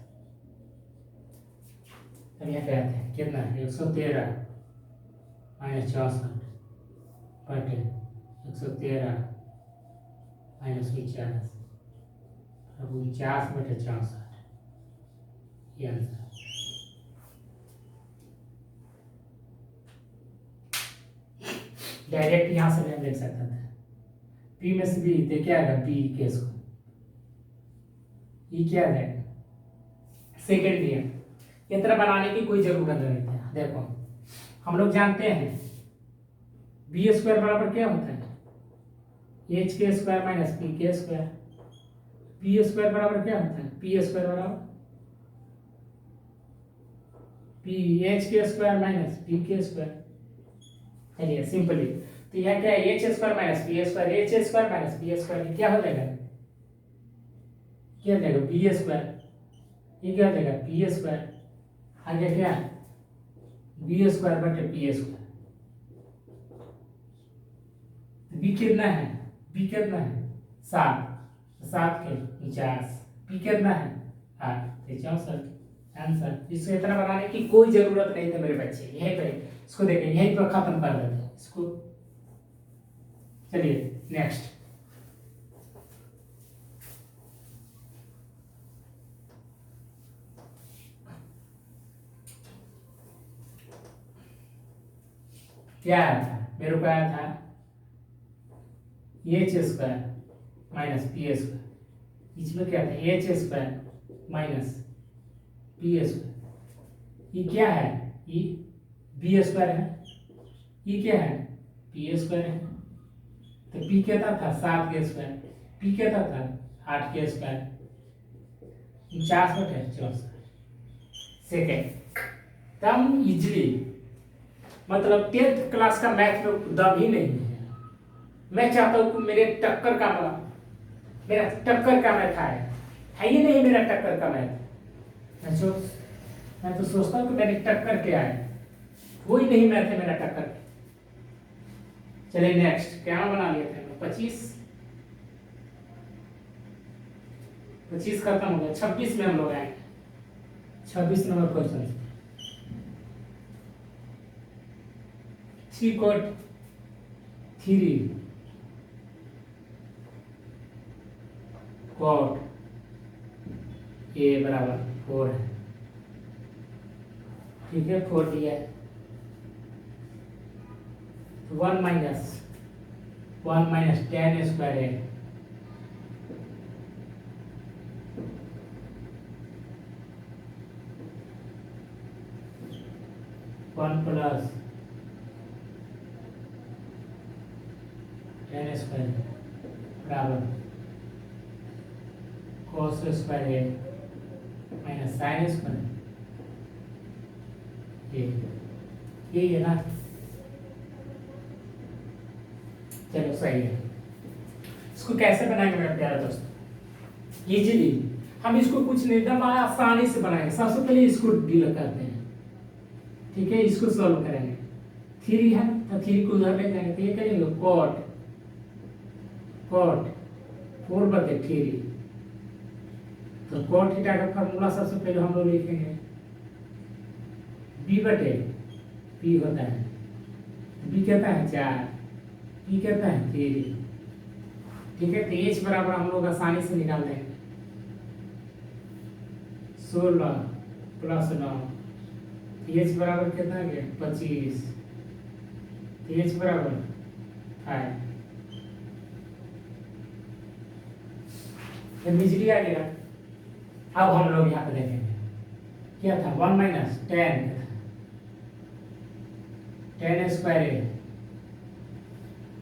अब यहाँ पे आते हैं, कितना है? 113 माइनस 64 बटे 113 माइनस 49, अब 49 बटे 64, ये आंसर। डायरेक्ट यहाँ से मैं लिख सकता था, p में से b तो क्या आएगा? p के स्क्वायर, ये क्या आ जाएगा? सेकेंड नियम। ये तरह बनाने की कोई जरूरत नहीं है। देखो हम लोग जानते हैं बी स्क्वायर बराबर क्या होता है? एच के स्क्वायर माइनस पी के स्क्वायर। पी स्क्वायर बराबर क्या होता है? पी स्क्वायर बराबर पी एच के स्क्वायर माइनस पी के स्क्वायर। चलिए सिंपली, तो यह क्या है? H square minus P square, H square minus P square क्या हो जाएगा? क्या हो जाएगा बी स्क्वायर, ये क्या हो जाएगा पी स्क्वायर, आगे क्या बी स्क्वायर बटे पी स्क्वायर। बी कितना है, बी कितना है 7, 7 के 50, पी कितना है 8, 64 आंसर। इसको इतना बनाने की कोई जरूरत नहीं था मेरे बच्चे, यहीं पे इसको देखें, यहीं पर खत्म कर देते हैं इसको। चलिए नेक्स्ट, क्या आया था मेरे को, आया था H square minus P square, इसमें क्या था H square minus P square, ये क्या है ये बी स्क्वायर है, ये क्या है पी स्क्वायर है। तो पी कहता था 7 के स्क्वायर, पी कहता था 8 के स्क्वायर, 49/64 सेकेंड। तब इजली मतलब 10th क्लास का मैथ में दम ही नहीं है। मैं चाहता हूँ कि मेरे टक्कर का मेरा टक्कर का मैथ है ही नहीं मेरा टक्कर का मैथ। मैं तो सोचता हूँ कि मेरे टक्कर के आए, कोई नहीं मैथ है मेरा टक्कर। चलिए नेक्स्ट, क्या बना लिए थे 25 खत्म हो गया, 26 में हम लोग आएंगे। 26 number question, 3 cot 3 cot a बराबर 4 है, ठीक है 4 दिया है। 1 माइनस tan स्क्वायर है, वन प्लस tan स्क्वायर बराबर cos स्क्वायर है माइनस sin स्क्वायर, ये है ना। चलो सही है। इसको कैसे बनाएंगे मेरे प्यारे दोस्तों, इजीली हम इसको कुछ नहीं एकदम आसानी से बनाएंगे। सबसे पहले इसको डील करते हैं, ठीक है, इसको सॉल्व करेंगे। 3 है तो 3 को उधर ले जाएंगे, तो ये करेंगे cot 4/3, तो cot थीटा का फॉर्मूला सबसे पहले हम लोग लिखेंगे b बटे p होता है, b कहता है 4, p कहता है 3, ठीक है। तो h बराबर हम लोग आसानी से निकाल देंगे 16 प्लस 9, h बराबर कितना है 25, h बराबर 5, फिर बिजली आ गया। अब हम लोग यहाँ पे देखेंगे क्या था 1 माइनस tan स्क्वायर है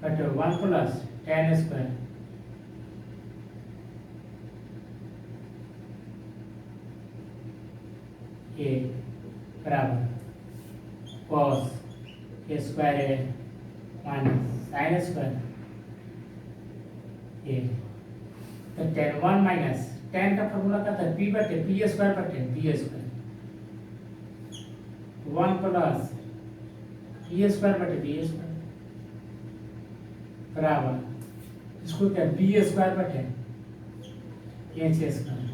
बट 1 प्लस tan स्क्वायर, ये बराबर cos स्क्वायर है माइनस sin स्क्वायर, ये तो tan 1 माइनस tan का फॉर्मूला क्या था p बटे p स्क्वायर बटे b square, 1 plus p square बटे b स्क्वायर बराबर इसको क्या b स्क्वायर बटे h square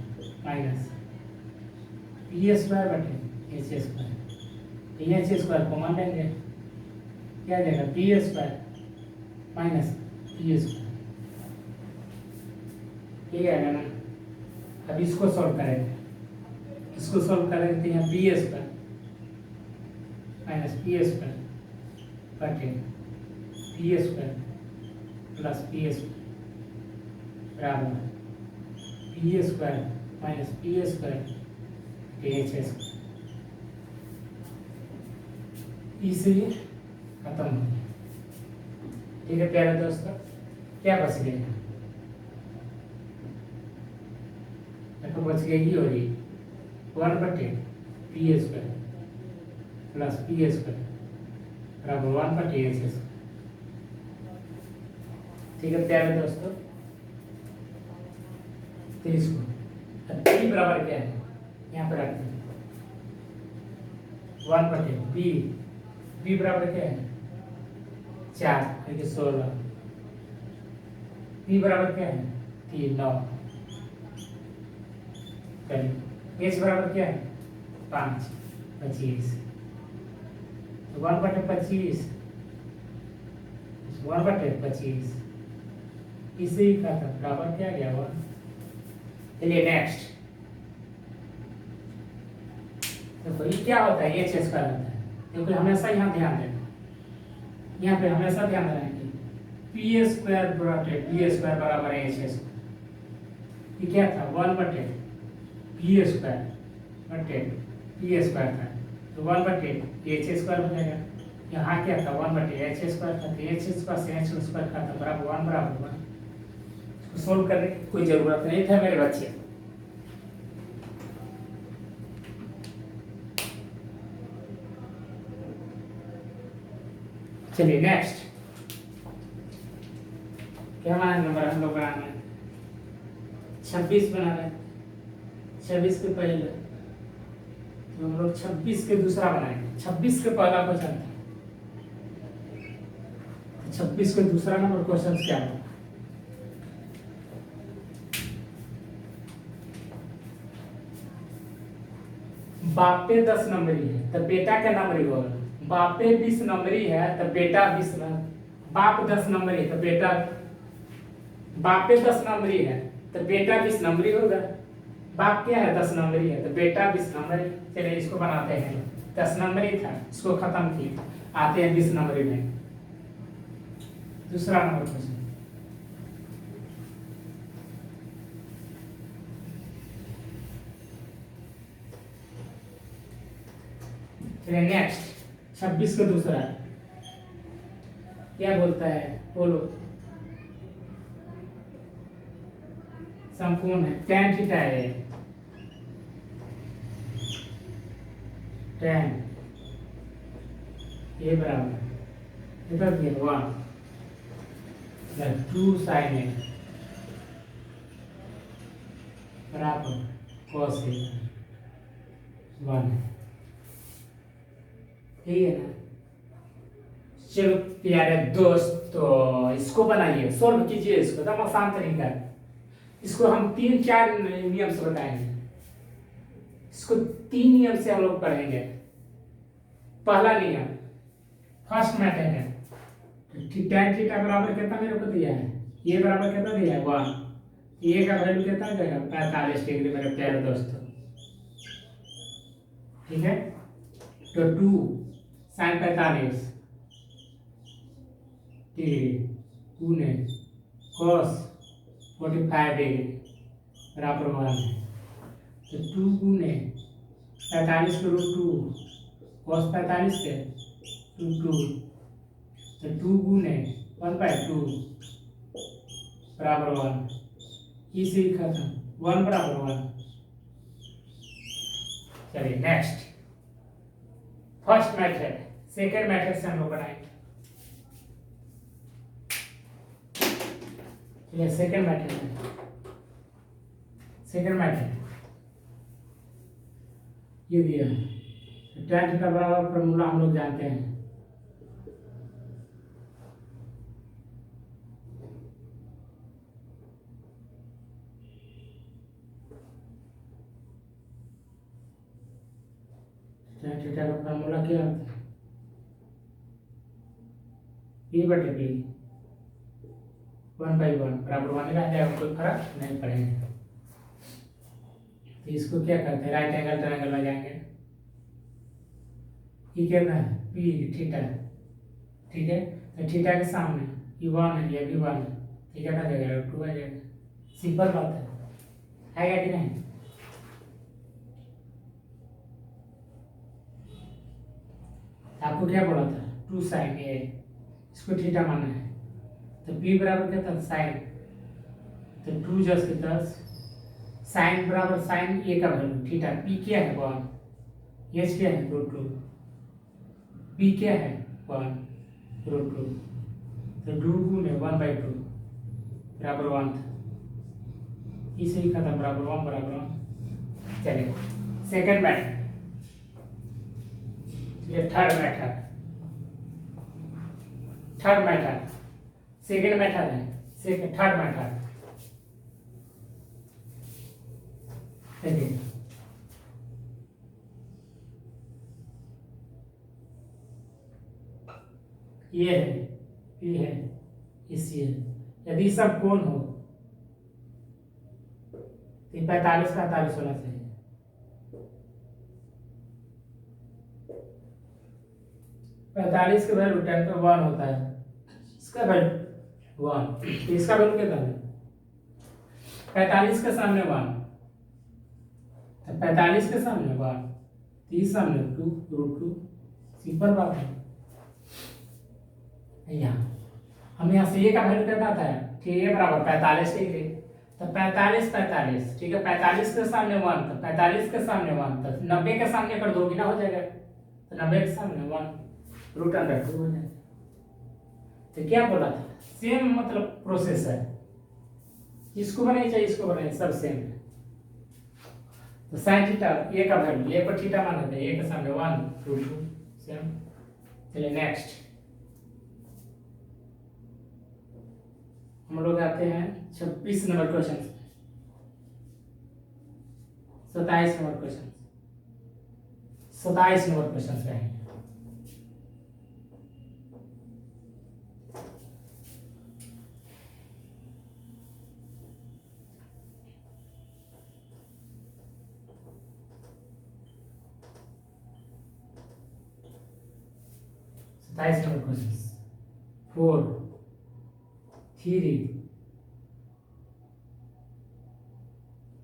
minus p square बटे h स्क्वायर, h स्क्वायर को मान लेंगे, क्या आ जाएगा p square minus p square, ठीक है ना। अब इसको सॉल्व करेंगे, इसको सॉल्व करेंगे तो यहाँ B square minus P square बटे P square plus P square बराबर P square minus P square H square, इसलिए खत्म हो गया, ठीक है प्यारे दोस्तों। क्या बच गया, तो बच गई हो रही 1 बटे P square plus P square बराबर 1 बटे एच स्क्वायर, ठीक है प्यारे दोस्तों। तो इसको बी बराबर क्या है, यहाँ पर रखते हैं 1/बी। बी बराबर क्या है 4 यानी 16। बी बराबर क्या है 3 9। चलिए एच बराबर क्या है 5 25। तो 1/25 1/25 इसे ही खाता बराबर क्या गया 1। चलिए नेक्स्ट देखो ये क्या होता है, एच स्क्वायर होता है, क्योंकि हमेशा यहाँ ध्यान देना, यहाँ पे हमेशा ध्यान देना कि p square bracket b square बराबर है एच स्क्वायर। ये क्या था 1/पी स्क्वायर पी स्क्वायर था, तो 1/एच स्क्वायर हो जाएगा। यहाँ क्या था 1/एच स्क्वायर था, तो एच स्क्वायर से एच स्क्वायर का था बराबर 1 इसको सोल्व करने की कोई जरूरत नहीं था मेरे बच्चे। चलिए नेक्स्ट क्या हमारा नंबर हम लोग बनाना है 26 बनाना है। 26 के पहले तो हम लोग 26 के दूसरा बनाएंगे। 26 के पहला क्वेश्चन था, 26 के दूसरा नंबर क्वेश्चन क्या होगा, बापे 10 नंबरी है तो बेटा क्या नंबरी होगा, बापे 20 नंबरी है तो बेटा 20 बाप 10 नंबरी है तो बेटा, बापे 10 नंबरी है तो बेटा 20 नंबरी होगा। बाप क्या है 10 नंबरी है तो बेटा 20 नंबरी। चलिए इसको बनाते हैं, 10 नंबरी था इसको खत्म किए, आते हैं 20 नंबरी में। दूसरा नंबर क्वेश्चन चलिए नेक्स्ट 26 का दूसरा क्या बोलता है बोलो, संपूर्ण है tan थीटा है, tan ये बराबर इधर दिया 1 2 sin a बराबर cos a 1। ठीक है ना। चलो प्यारे दोस्तों इसको बनाइए, सोल्व कीजिए इसको, एकदम आसान तरीका है। इसको हम 3-4 नियम से बताएंगे, इसको 3 नियम से हम लोग पढ़ेंगे। पहला नियम फर्स्ट मेथड है, tan थीटा बराबर कितना मेरे को दिया है, ये बराबर कितना दिया है 1, ये का वैल्यू कितना आ जाएगा 45 डिग्री मेरे प्यारे दोस्तों। ठीक है तो 2 sin 45 डिग्री गुने cos 45 डिग्री बराबर 1 है। तो 2 गुने 45 के रूट 2 cos 45 के रूट 2, तो 2 गुने 1/2 बराबर 1, इसे ही खत्म 1 बराबर 1। चलिए next first method, second method से हम लोग बनाएंगे। चलिए सेकेंड मेथड है, सेकेंड मेथड ये दिया है tan थीटा बराबर फॉर्मूला हम लोग जानते हैं, tan थीटा का फॉर्मूला क्या होता है p/b 1/1 बराबर 1 रह जाएगा, कोई फर्क नहीं पड़ेगा। तो इसको क्या करते हैं राइट एंगल ट्रायंगल में जाएंगे, ये कितना है p थीटा, ठीक है तो थीटा के सामने ये 1 है ये भी 1 है, ठीक है ना जाएगा 2 आ जाएगा, सिंपल बात है आएगा कि नहीं। आपको क्या बोला था 2 sin a, इसको थीटा माना है तो p बराबर क्या था sin, तो 2 + 10 sin बराबर sin a का वैल्यू थीटा, p क्या है 1, h क्या है √2, p क्या है 1 √2, तो 2 गुने 1/2 बराबर 1 था, इसे ही खत्म बराबर 1 बराबर 1। चलिए सेकंड मेथड, ये third method, third method, second method है, सेकंड थर्ड मेथड। देखिए ये है, ये है, इसी है। यदि सब कोण हो तो 45 का 45 होना चाहिए। 45 का वैल्यू 10 पे 1 होता है, इसका वैल्यू 1, तो इसका वैल्यू कितना है? 45 के सामने 1, 45 के सामने 1, 30 सामने 2√2, सिंपल बात है। यहाँ हम यहाँ से ये का वैल्यू कितना था कि ये बराबर 45 डिग्री, तो 45 45, ठीक है, 45 के सामने 1, तो 45 के सामने 1, तो 90 के सामने कर दो गुना हो जाएगा, तो 90 के सामने 1√2 हो जाएगा। तो क्या बोला था, सेम मतलब प्रोसेस है, इसको बनाइए चाहे इसको बनाइए, सब सेम है। तो साइन थीटा ए का वैल्यू, ए पर थीटा माना था, ए के सामने 1√2 सेम। चलिए नेक्स्ट हम लोग आते हैं 26 number question, 27 number question, 27 number question पे आएंगे। नंबर क्वेश्चन 4 3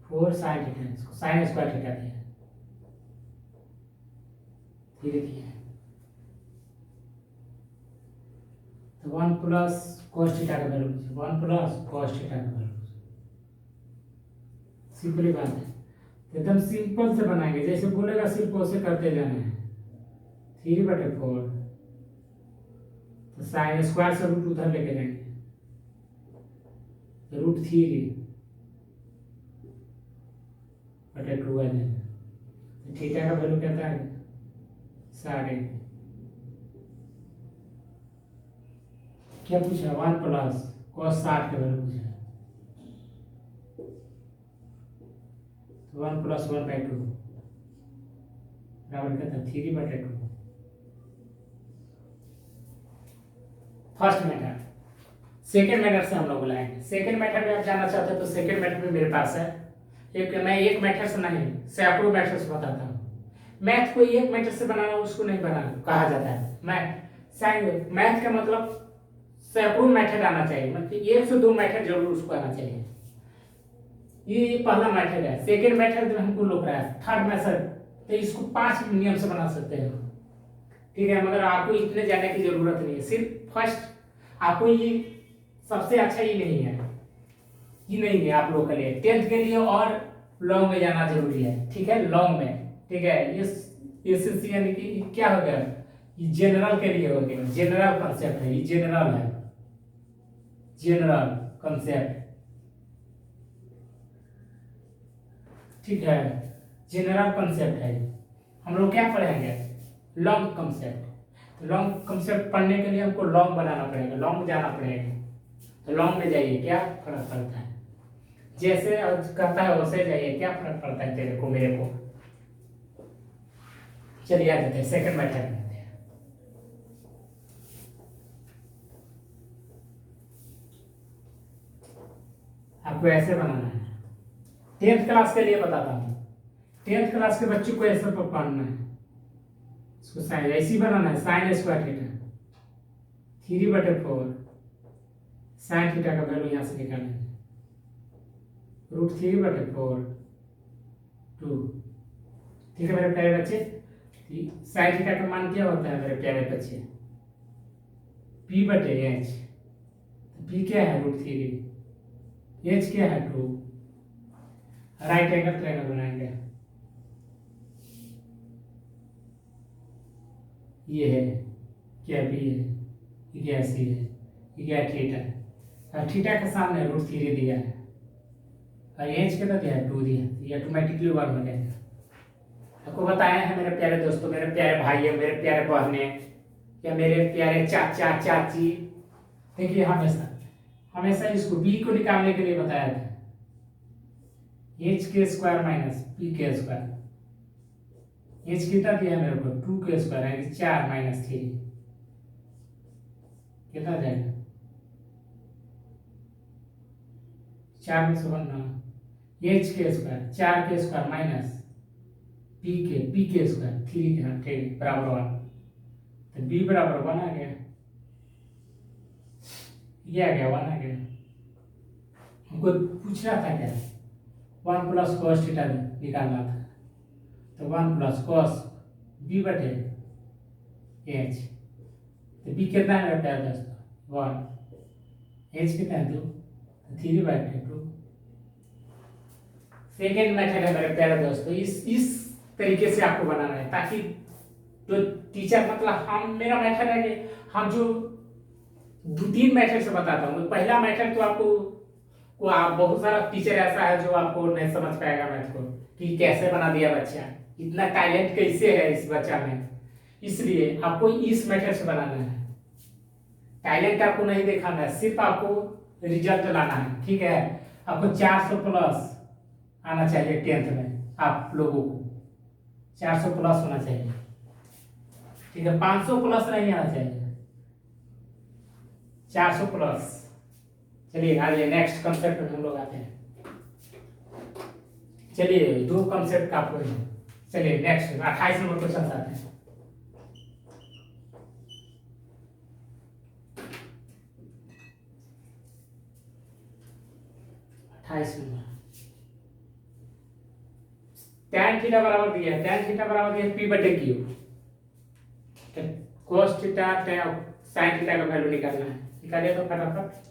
4 साइन थीटा, इसको साइन स्क्वायर थीटा दिया, धीरे दिया, तो 1 प्लस cos थीटा का वैल्यू, 1 प्लस cos थीटा का वैल्यू, सिंपली बात है, एकदम सिंपल से बनाएंगे, जैसे बोलेगा सिर्फ वैसे करते जाना है। 3/4, तो साइन स्क्वायर से रूट उधर लेके जाएंगे, √3/2 आ जाएगा, तो थीटा का वैल्यू कहता है 60। क्या पूछा, 1 प्लस cos 60 का वैल्यू पूछा, 1 + 1/2 बराबर कहता है 3/2। फर्स्ट मेथड, सेकेंड मेथड से हम लोग बुलाएंगे। सेकेंड मेथड में आप जानना चाहते हैं तो सेकेंड मेथड में मेरे पास है मैं एक मेथड से नहीं सैकड़ों मेथड से बताता हूँ। मैथ को एक मेथड से बनाना उसको नहीं बनाना कहा जाता है। मैथ का मतलब सैकड़ों मेथड आना चाहिए, मतलब 1 से 2 मेथड जरूर उसको आना चाहिए। ये पहला मेथड है। सेकेंड मेथड जो हमको लोग रहा है, थर्ड मेथड, तो इसको 5 नियम से बना सकते हैं, ठीक है, मगर आपको इतने जाने की जरूरत नहीं है। सिर्फ फर्स्ट आपको ये सबसे अच्छा ये नहीं है, ये नहीं है आप लोग के लिए, 10th के लिए और लॉन्ग में जाना जरूरी है, ठीक है, लॉन्ग में, ठीक है। ये यानी कि क्या हो गया, ये जनरल के लिए हो गया, जनरल कंसेप्ट है, ये जनरल है, जनरल कंसेप्ट, ठीक है, जनरल कंसेप्ट है। हम लोग क्या पढ़ेंगे, लॉन्ग कंसेप्ट। लॉन्ग कंसेप्ट पढ़ने के लिए हमको लॉन्ग बनाना पड़ेगा, लॉन्ग जाना पड़ेगा। तो लॉन्ग में जाइए, क्या फर्क पड़ता है, जैसे कहता है वैसे जाइए, क्या फर्क पड़ता है तेरे को मेरे को। चलिए आ जाते हैं सेकंड मेथड में। आपको ऐसे बनाना है, 10th क्लास के लिए बताता हूँ, 10th क्लास के बच्चों को ऐसे पढ़ना है, इसको साइन ऐसी बनाना है, sine square theta 3/4, sine theta का वैल्यू यहाँ से निकालेंगे, √3/4 2, ठीक है मेरे प्यारे बच्चे। साइन थीटा का मान क्या होता है मेरे प्यारे बच्चे, P/H। P क्या है, √3, H क्या है 2। राइट एंगल ट्रायंगल बनाएंगे, ये है क्या, B है, ये क्या C है, ये क्या थीटा, थीटा के सामने √3 दिया है, और एच कितना दिया है 2 दिया, ये ऑटोमेटिकली 1 हो जाएगा। आपको बताया है मेरे प्यारे दोस्तों, मेरे प्यारे भाई, मेरे प्यारे बहने, या मेरे प्यारे चाचा चाची, देखिए हमेशा हमेशा इसको बी को निकालने के लिए बताया था, एच के स्क्वायर माइनस पी के स्क्वायर। एच कितना दिया है मेरे को 2 के स्क्वायर, यानी 4 माइनस 3 कितना जाएगा 4 में से 1 ना, एच के स्क्वायर 4 के स्क्वायर माइनस पी के स्क्वायर 3 के ना, ठीक बराबर 1, तो बी बराबर 1 आ गया, ये आ गया 1 आ गया। हमको पूछ रहा था क्या 1 प्लस कॉस थीटा निकालना था, तो 1 प्लस कॉस बी बटे एच, तो बी कितना है मेरा दोस्तों 1, एच कितना है 2, 3 बटे 2। सेकेंड मेथड है मेरे प्यारे दोस्तों, इस तरीके से आपको बनाना है, ताकि जो टीचर मतलब हम, मेरा मेथड है कि हम जो 2-3 मेथड से बताता हूँ। पहला मेथड तो आपको आप बहुत सारा टीचर ऐसा है जो आपको नहीं समझ पाएगा मैथ को, कि कैसे बना दिया बच्चा, इतना टैलेंट कैसे है इस बच्चा में, इसलिए आपको इस मेथड से बनाना है। टैलेंट आपको नहीं दिखाना है, सिर्फ आपको रिजल्ट लाना है, ठीक है। आपको 400 प्लस आना चाहिए 10th में, आप लोगों को 400 प्लस होना चाहिए, ठीक है। 500 प्लस नहीं आना चाहिए, 400 प्लस। चलिए आइए नेक्स्ट कंसेप्ट में हम लोग आते हैं। चलिए 2 कंसेप्ट का आपको, चलिए नेक्स्ट 28 नंबर क्वेश्चन आते हैं। tan थीटा बराबर दिया है, tan थीटा बराबर दिया है पी बटे Q, cos theta sin theta का वैल्यू निकालना है, निकालिए तो फटाफट।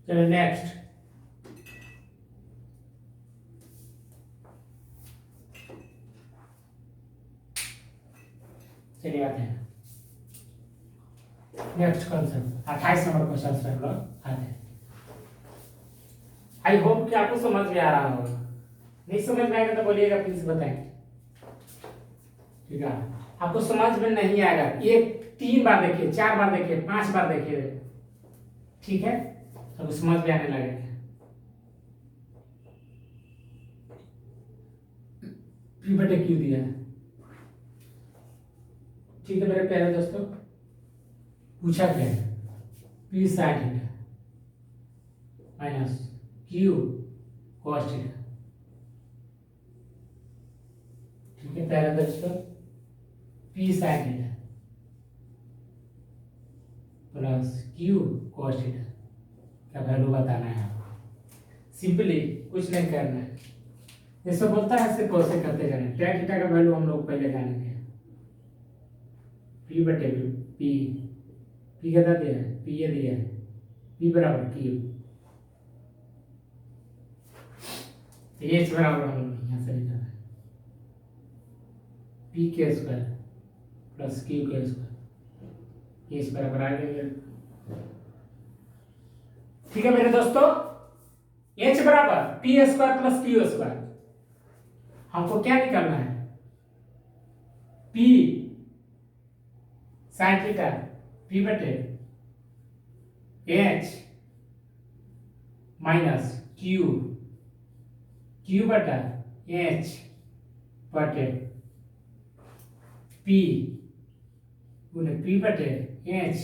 चलिए नेक्स्ट, चलिए आते हैं नेक्स्ट कंसेप्ट 28 नंबर क्वेश्चन से हम लोग आते हैं। आई होप कि आपको समझ में आ रहा होगा, नहीं समझ में आएगा तो बोलिएगा, प्लीज बताएं, ठीक है। आपको समझ में नहीं आएगा, ये 3 बार देखिए, 4 बार देखिए, 5 बार देखिए, ठीक है, तो समझ में आने लगेगा। पी बटे क्यू दिया है, ठीक है मेरे प्यारे दोस्तों। पूछा क्या है, P sine theta minus Q cos theta, ठीक है प्यारे दोस्तों। P sine theta plus Q cos theta का वैल्यू बताना है आपको। सिंपली कुछ नहीं करना है, जैसे बोलता है ऐसे कैसे करते जाना है। tan थीटा का वैल्यू हम लोग पहले जानेंगे, पी बटे पी, पी कितना दिया है, पी ये दिया है, पी बराबर क्यू, एच बराबर हम लोग यहाँ से निकाला है पी के स्क्वायर प्लस क्यू का स्क्वायर, ये इस बराबर आ गया। ठीक है मेरे दोस्तों, एच बराबर P square plus Q square. हमको क्या निकालना है? पी साइन थीटा पी बटे एच माइनस क्यू क्यू बटा एच बटे पी गुने पी बटे एच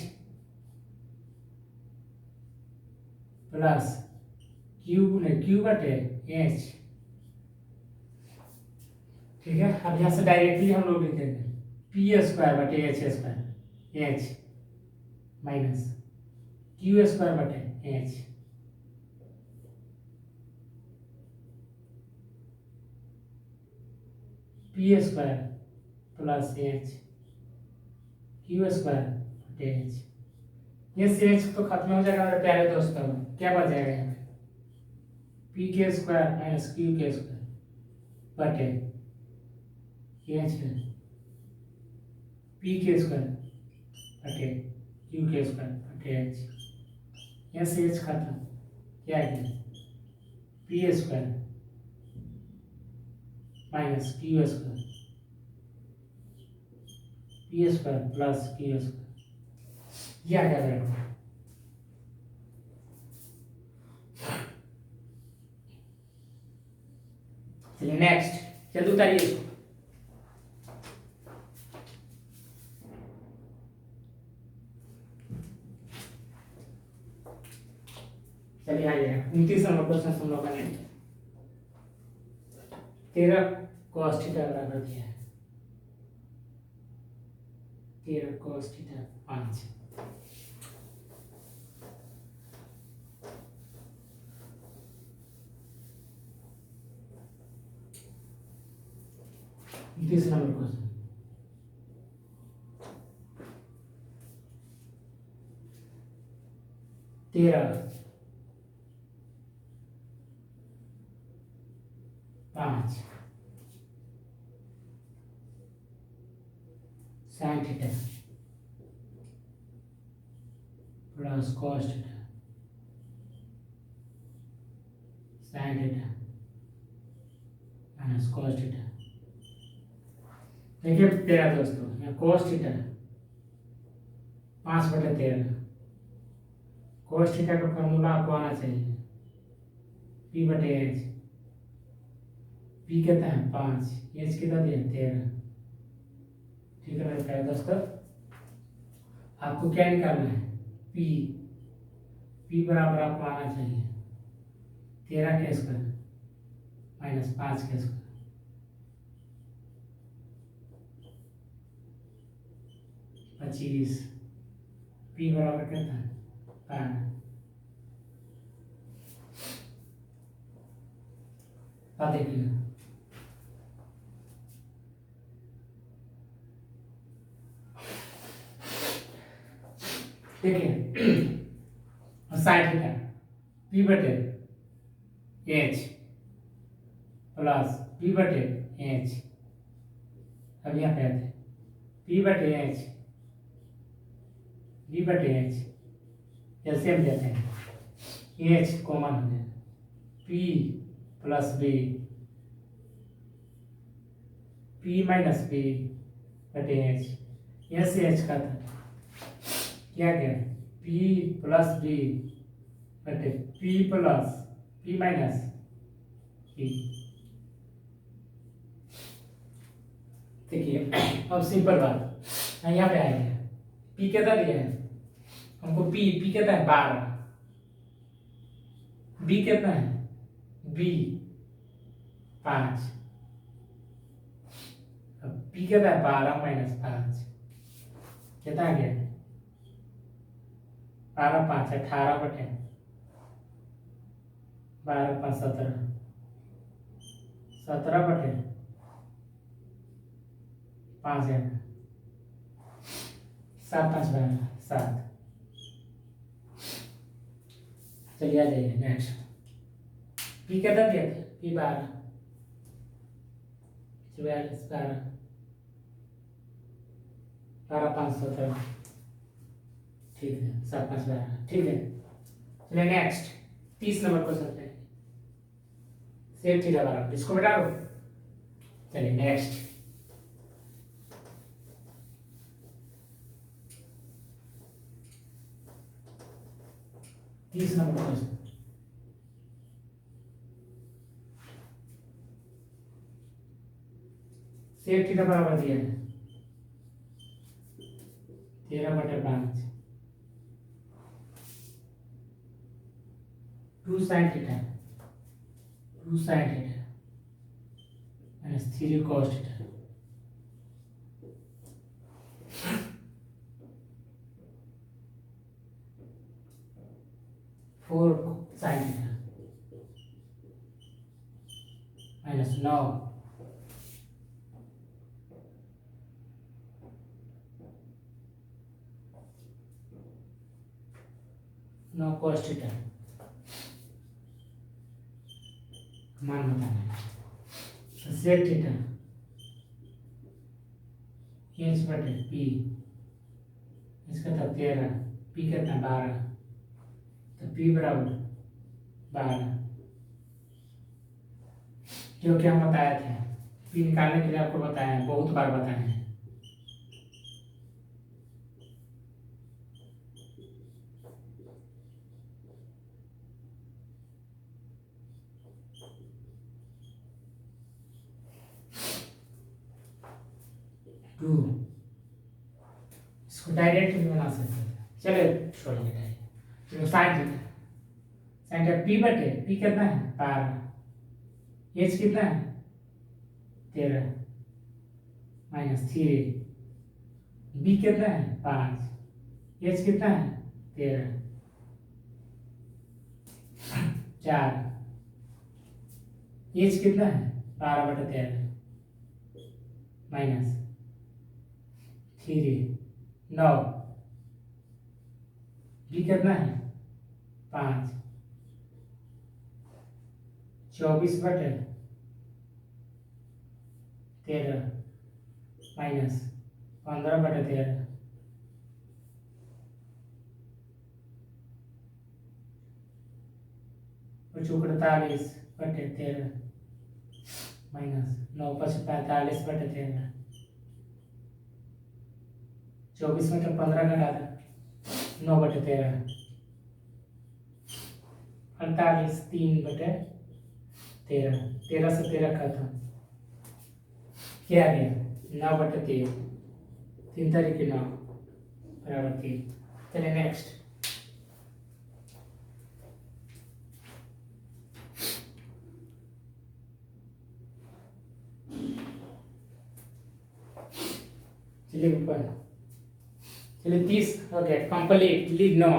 प्लस क्यू गुने क्यू बटे एच। ठीक है, अब यहां से डायरेक्टली हम लोग लिखेंगे पी स्क्वायर बटे H square H minus Q square बटे H P square plus H Q square बटे एच। ये से एच तो खत्म हो जाएगा मेरे प्यारे दोस्तों, क्या बच जाएगा यहाँ पे? पी के स्क्वायर माइनस क्यू के स्क्वायर बटे एच पी के स्क्वायर बटे क्यू के स्क्वायर बटे एच। यहाँ से एच खत्म, क्या है? P square minus Q square P square plus Q square, ये आ गया मेरे को। चलिए नेक्स्ट, जल्दी उतारिए इसको। चलिए आइए 29 नंबर क्वेश्चन हम लोग ने 13 cos थीटा बराबर दिया है 13 cos theta 5। This number question 13 5 sin theta plus cos theta sin theta minus cos theta. देखिए प्यारे दोस्तों, यहाँ cos थीटा 5/13, cos थीटा का फॉर्मूला आपको आना चाहिए p बटे एच। p कितना है 5, एच कितना दिया 13। ठीक है मेरे प्यारे दोस्तों, आपको क्या निकालना है? p बराबर आपको आना चाहिए 13 के स्क्वायर माइनस 5 के स्क्वायर 25। p बराबर कितना है 5। देखिए साइन थीटा p बटे एच प्लस p बटे एच। अब यहाँ पे आते p बटे एच b बटे एच एलसीएम लेते हैं, एच कॉमन हो जाए p plus b p minus b बटे एच। यहाँ से एच का था क्या क्या p प्लस बी बटे p plus p minus p। देखिए अब सिंपल बात, यहाँ पे आएगा p कितना दिया है हमको, p कितना है 12, b कितना है b 5, अब p कितना है 12 माइनस 5 कितना आ गया 12 5 18 बटे 12 5 17 17 बटे 5 है 7 5 12 7। चलिए आ जाइए नेक्स्ट, p कितना दिया था p 12 44 12 12,517 ठीक है, 7,512 ठीक है। चलिए नेक्स्ट 30 नंबर क्वेश्चन पे सेक थीटा बराबर, इसको मिटा दो। चलिए next 30 number question. Sec theta बराबर दिया है 13/5 2 sin theta minus 3 cos theta. Four sine theta minus 9 cos theta. मान बताना है। तो सेक थीटा एच बटे पी, इसका था 13, पी कितना 12, तो पी बराबर 12, जो कि हम बताए थे। पी निकालने के लिए आपको बताया है, बहुत बार बताए हैं। टू, इसको डायरेक्ट भी बना सकते हैं। चलिए छोड़िए direct. Sine theta, sign theta P बटे पी कितना है 12, एच कितना है 13 माइनस 3, बी कितना है 5, एच कितना है 13 4, एच कितना है 12/13 माइनस 3 9, बी कितना है 5, 24/13 माइनस 15/13 48/13 माइनस 9/45/13 24 में तो 15 घटा था 9/13 48 3/13 13 से 13 खत्म, क्या आ गया 9/13 3 तारीख 9 बराबर 3। चलिए नेक्स्ट चलिए ऊपर, चलिए 30 ओके कंप्लीट लीव नो।